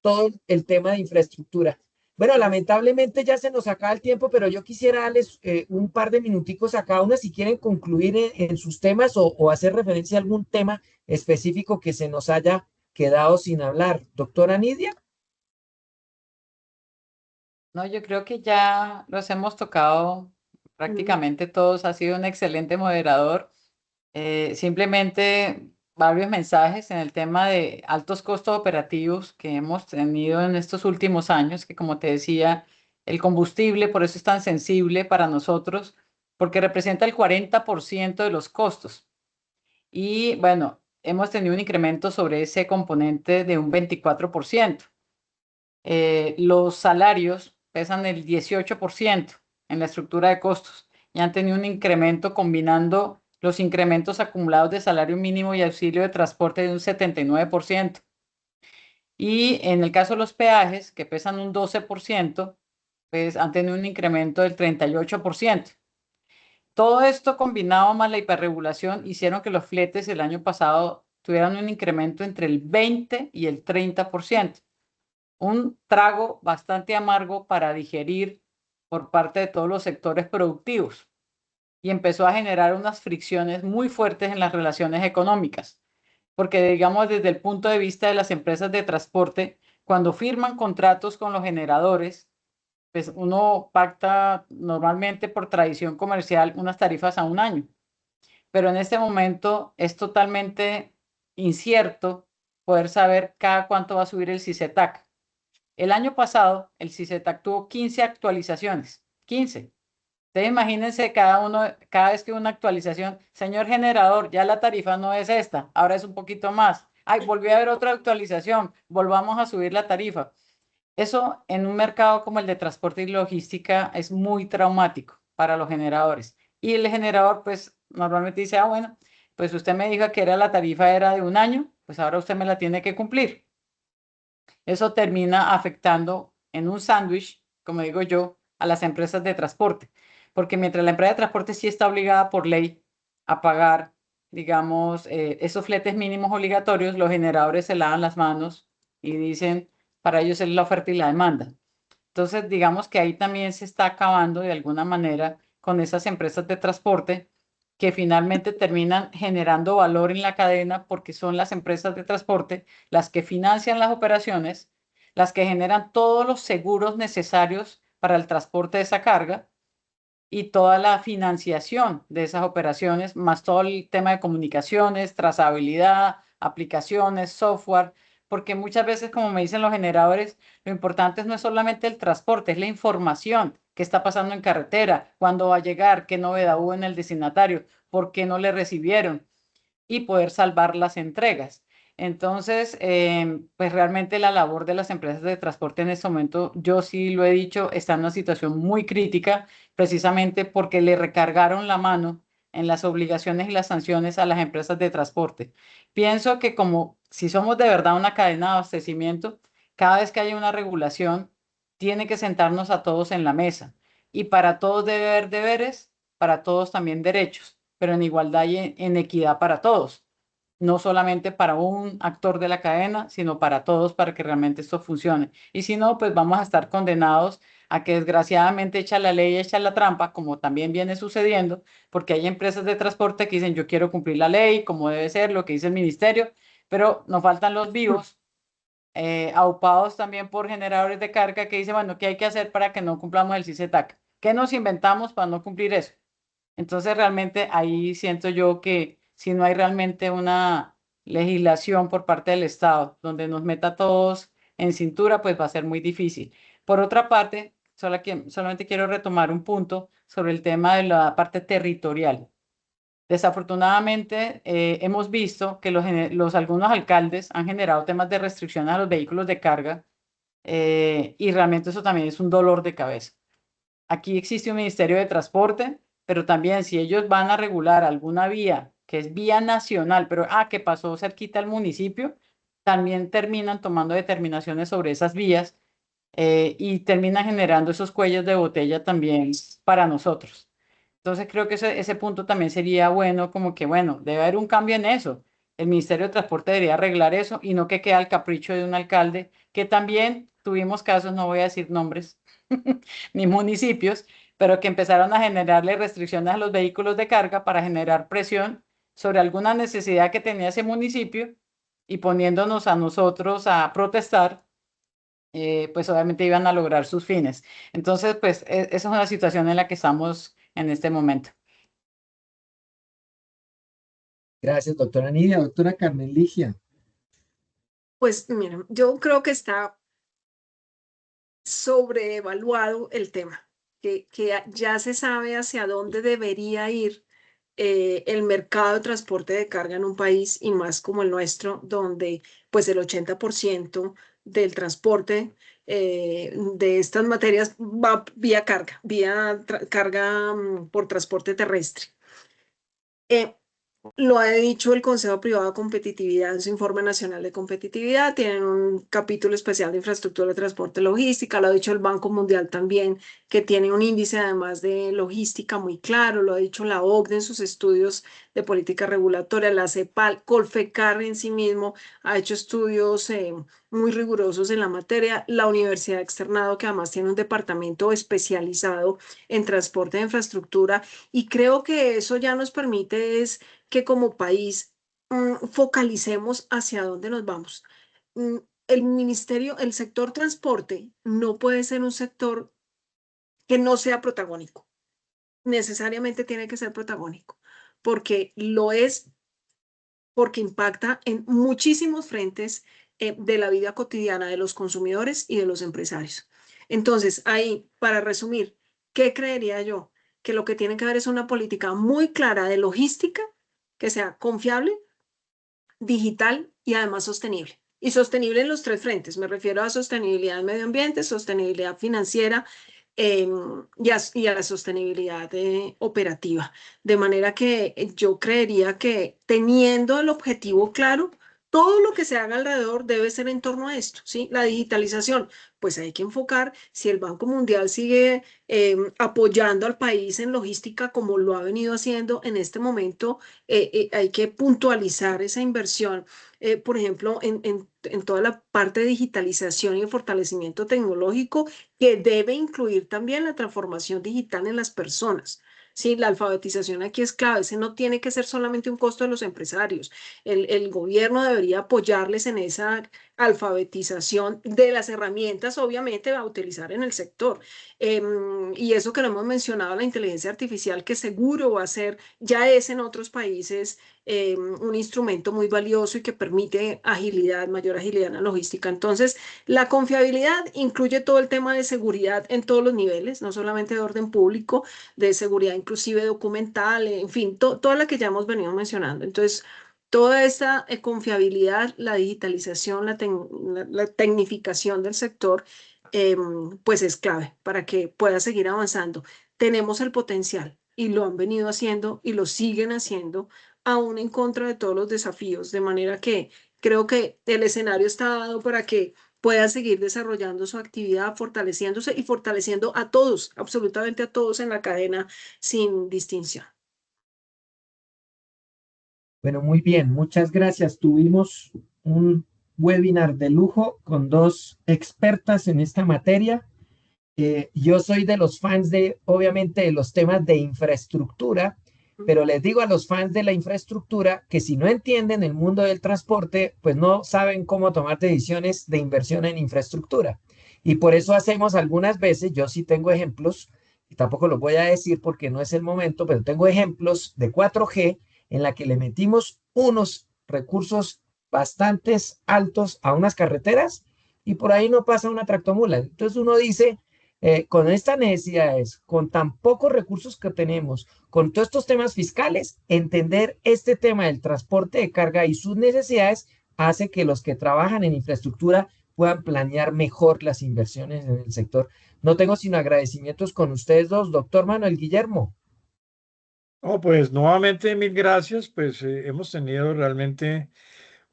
[SPEAKER 3] todo el tema de infraestructura. Bueno, lamentablemente ya se nos acaba el tiempo, pero yo quisiera darles un par de minuticos a cada una si quieren concluir en sus temas o hacer referencia a algún tema específico que se nos haya quedado sin hablar. Doctora Nidia.
[SPEAKER 4] No, yo creo que ya los hemos tocado
[SPEAKER 5] Mm,
[SPEAKER 4] prácticamente todos. Ha sido un excelente moderador. Simplemente varios mensajes en el tema de altos costos operativos que hemos tenido en estos últimos años, que como te decía, el combustible por eso es tan sensible para nosotros, porque representa el 40% de los costos. Y bueno, hemos tenido un incremento sobre ese componente de un 24%. Los salarios pesan el 18% en la estructura de costos y han tenido un incremento combinando los incrementos acumulados de salario mínimo y auxilio de transporte de un 79%. Y en el caso de los peajes, que pesan un 12%, pues han tenido un incremento del 38%. Todo esto combinado más la hiperregulación hicieron que los fletes el año pasado tuvieran un incremento entre el 20 y el 30%. Un trago bastante amargo para digerir por parte de todos los sectores productivos y empezó a generar unas fricciones muy fuertes en las relaciones económicas, porque digamos desde el punto de vista de las empresas de transporte, cuando firman contratos con los generadores, pues uno pacta normalmente por tradición comercial unas tarifas a un año, pero en este momento es totalmente incierto poder saber cada cuánto va a subir el CICETAC. El año pasado, el CICETAC tuvo 15 actualizaciones, 15. Ustedes imagínense cada vez que una actualización, señor generador, ya la tarifa no es esta, ahora es un poquito más. Ay, volvió a haber otra actualización, volvamos a subir la tarifa. Eso en un mercado como el de transporte y logística es muy traumático para los generadores. Y el generador, pues normalmente dice, ah, bueno, pues usted me dijo que la tarifa era de un año, pues ahora usted me la tiene que cumplir. Eso termina afectando en un sándwich, como digo yo, a las empresas de transporte, porque mientras la empresa de transporte sí está obligada por ley a pagar, digamos, esos fletes mínimos obligatorios, los generadores se lavan las manos y dicen, para ellos es la oferta y la demanda. Entonces, digamos que ahí también se está acabando de alguna manera con esas empresas de transporte que finalmente terminan generando valor en la cadena porque son las empresas de transporte las que financian las operaciones, las que generan todos los seguros necesarios para el transporte de esa carga y toda la financiación de esas operaciones, más todo el tema de comunicaciones, trazabilidad, aplicaciones, software, porque muchas veces, como me dicen los generadores, lo importante no es solamente el transporte, es la información que está pasando en carretera, cuándo va a llegar, qué novedad hubo en el destinatario, por qué no le recibieron y poder salvar las entregas. Entonces, pues realmente la labor de las empresas de transporte en este momento, yo sí lo he dicho, está en una situación muy crítica, precisamente porque le recargaron la mano en las obligaciones y las sanciones a las empresas de transporte. Pienso que como si somos de verdad una cadena de abastecimiento, cada vez que haya una regulación, tiene que sentarnos a todos en la mesa. Y para todos debe haber deberes, para todos también derechos, pero en igualdad y en equidad para todos, no solamente para un actor de la cadena, sino para todos, para que realmente esto funcione. Y si no, pues vamos a estar condenados a que desgraciadamente echa la ley, echa la trampa, como también viene sucediendo, porque hay empresas de transporte que dicen yo quiero cumplir la ley, como debe ser, lo que dice el ministerio, pero nos faltan los vivos, aupados también por generadores de carga que dicen, bueno, ¿qué hay que hacer para que no cumplamos el CICETAC? ¿Qué nos inventamos para no cumplir eso? Entonces, realmente ahí siento yo que si no hay realmente una legislación por parte del Estado donde nos meta a todos en cintura, pues va a ser muy difícil. Por otra parte, solamente quiero retomar un punto sobre el tema de la parte territorial. Desafortunadamente, hemos visto que algunos alcaldes han generado temas de restricciones a los vehículos de carga y realmente eso también es un dolor de cabeza. Aquí existe un Ministerio de Transporte, pero también si ellos van a regular alguna vía que es vía nacional, pero que pasó cerquita al municipio, también terminan tomando determinaciones sobre esas vías y terminan generando esos cuellos de botella también para nosotros. Entonces creo que ese punto también sería bueno, como que bueno, debe haber un cambio en eso. El Ministerio de Transporte debería arreglar eso y no que quede al capricho de un alcalde, que también tuvimos casos, no voy a decir nombres, ni municipios, pero que empezaron a generarle restricciones a los vehículos de carga para generar presión sobre alguna necesidad que tenía ese municipio y poniéndonos a nosotros a protestar, pues obviamente iban a lograr sus fines. Entonces, pues esa es una situación en la que estamos en este momento.
[SPEAKER 3] Gracias, doctora Nidia. Doctora Carmen Ligia.
[SPEAKER 5] Pues mira, yo creo que está sobreevaluado el tema, que ya se sabe hacia dónde debería ir el mercado de transporte de carga en un país y más como el nuestro, donde pues el 80% del transporte de estas materias va vía carga, carga por transporte terrestre. Eh, lo ha dicho el Consejo Privado de Competitividad en su Informe Nacional de Competitividad. Tienen un capítulo especial de infraestructura de transporte y logística. Lo ha dicho el Banco Mundial también, que tiene un índice además de logística muy claro. Lo ha dicho la OCDE en sus estudios de política regulatoria. La CEPAL, Colfecar en sí mismo ha hecho estudios muy rigurosos en la materia. La Universidad de Externado, que además tiene un departamento especializado en transporte de infraestructura. Y creo que eso ya nos permite es que como país focalicemos hacia dónde nos vamos. El ministerio, el sector transporte no puede ser un sector que no sea protagónico. Necesariamente tiene que ser protagónico, porque lo es, porque impacta en muchísimos frentes de la vida cotidiana de los consumidores y de los empresarios. Entonces, ahí, para resumir, ¿qué creería yo? Que lo que tiene que haber es una política muy clara de logística que sea confiable, digital y además sostenible. Y sostenible en los tres frentes. Me refiero a sostenibilidad del medio ambiente, sostenibilidad financiera y a la sostenibilidad operativa. De manera que yo creería que teniendo el objetivo claro, todo lo que se haga alrededor debe ser en torno a esto, ¿sí? La digitalización, pues hay que enfocar, si el Banco Mundial sigue apoyando al país en logística como lo ha venido haciendo en este momento, hay que puntualizar esa inversión, por ejemplo, en toda la parte de digitalización y el fortalecimiento tecnológico que debe incluir también la transformación digital en las personas. Sí, la alfabetización aquí es clave. Ese no tiene que ser solamente un costo de los empresarios. El gobierno debería apoyarles en esa alfabetización de las herramientas, obviamente, a utilizar en el sector. Y eso que no hemos mencionado, la inteligencia artificial, que seguro va a ser, ya es en otros países un instrumento muy valioso y que permite agilidad, mayor agilidad en la logística. Entonces, la confiabilidad incluye todo el tema de seguridad en todos los niveles, no solamente de orden público, de seguridad inclusive documental, en fin, toda la que ya hemos venido mencionando. Entonces, toda esta confiabilidad, la digitalización, la tecnificación del sector, pues es clave para que pueda seguir avanzando. Tenemos el potencial y lo han venido haciendo y lo siguen haciendo aún en contra de todos los desafíos, de manera que creo que el escenario está dado para que pueda seguir desarrollando su actividad, fortaleciéndose y fortaleciendo a todos, absolutamente a todos en la cadena sin distinción.
[SPEAKER 3] Bueno, muy bien, muchas gracias. Tuvimos un webinar de lujo con dos expertas en esta materia. Yo soy de los fans de, obviamente, de los temas de infraestructura, pero les digo a los fans de la infraestructura que si no entienden el mundo del transporte, pues no saben cómo tomar decisiones de inversión en infraestructura. Y por eso hacemos algunas veces, yo sí tengo ejemplos, y tampoco los voy a decir porque no es el momento, pero tengo ejemplos de 4G en la que le metimos unos recursos bastante altos a unas carreteras y por ahí no pasa una tractomula. Entonces uno dice, con estas necesidades, con tan pocos recursos que tenemos, con todos estos temas fiscales, entender este tema del transporte de carga y sus necesidades hace que los que trabajan en infraestructura puedan planear mejor las inversiones en el sector. No tengo sino agradecimientos con ustedes dos, doctor Manuel Guillermo.
[SPEAKER 2] Oh, pues nuevamente mil gracias, pues hemos tenido realmente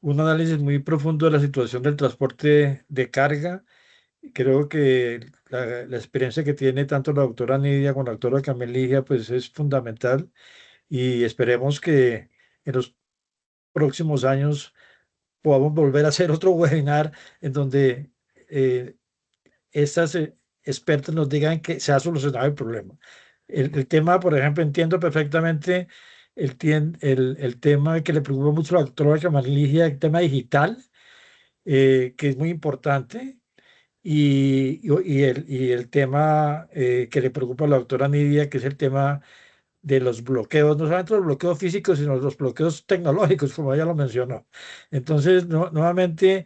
[SPEAKER 2] un análisis muy profundo de la situación del transporte de carga. Creo que la experiencia que tiene tanto la doctora Nidia como la doctora Cameligia pues es fundamental y esperemos que en los próximos años podamos volver a hacer otro webinar en donde eh, estas expertos nos digan que se ha solucionado el problema. El tema, por ejemplo, entiendo perfectamente el tema que le preocupa mucho a la doctora Cameligia, el tema digital, que es muy importante y el tema que le preocupa a la doctora Nidia, que es el tema de los bloqueos, no solamente los bloqueos físicos, sino los bloqueos tecnológicos, como ella lo mencionó. Entonces, nuevamente,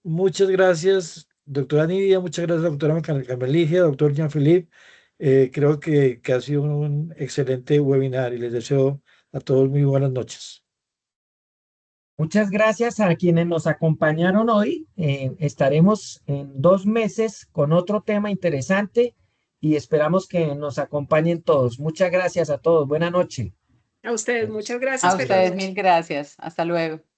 [SPEAKER 2] muchas gracias, doctora Nidia, muchas gracias, doctora Cameligia, doctor Jean-Philippe. Creo que ha sido un excelente webinar y les deseo a todos muy buenas noches.
[SPEAKER 3] Muchas gracias a quienes nos acompañaron hoy. Estaremos en 2 meses con otro tema interesante y esperamos que nos acompañen todos. Muchas gracias a todos. Buena noche.
[SPEAKER 5] A ustedes, muchas
[SPEAKER 4] A
[SPEAKER 5] gracias, feliz
[SPEAKER 4] ustedes
[SPEAKER 5] noche.
[SPEAKER 4] mil gracias. Hasta luego.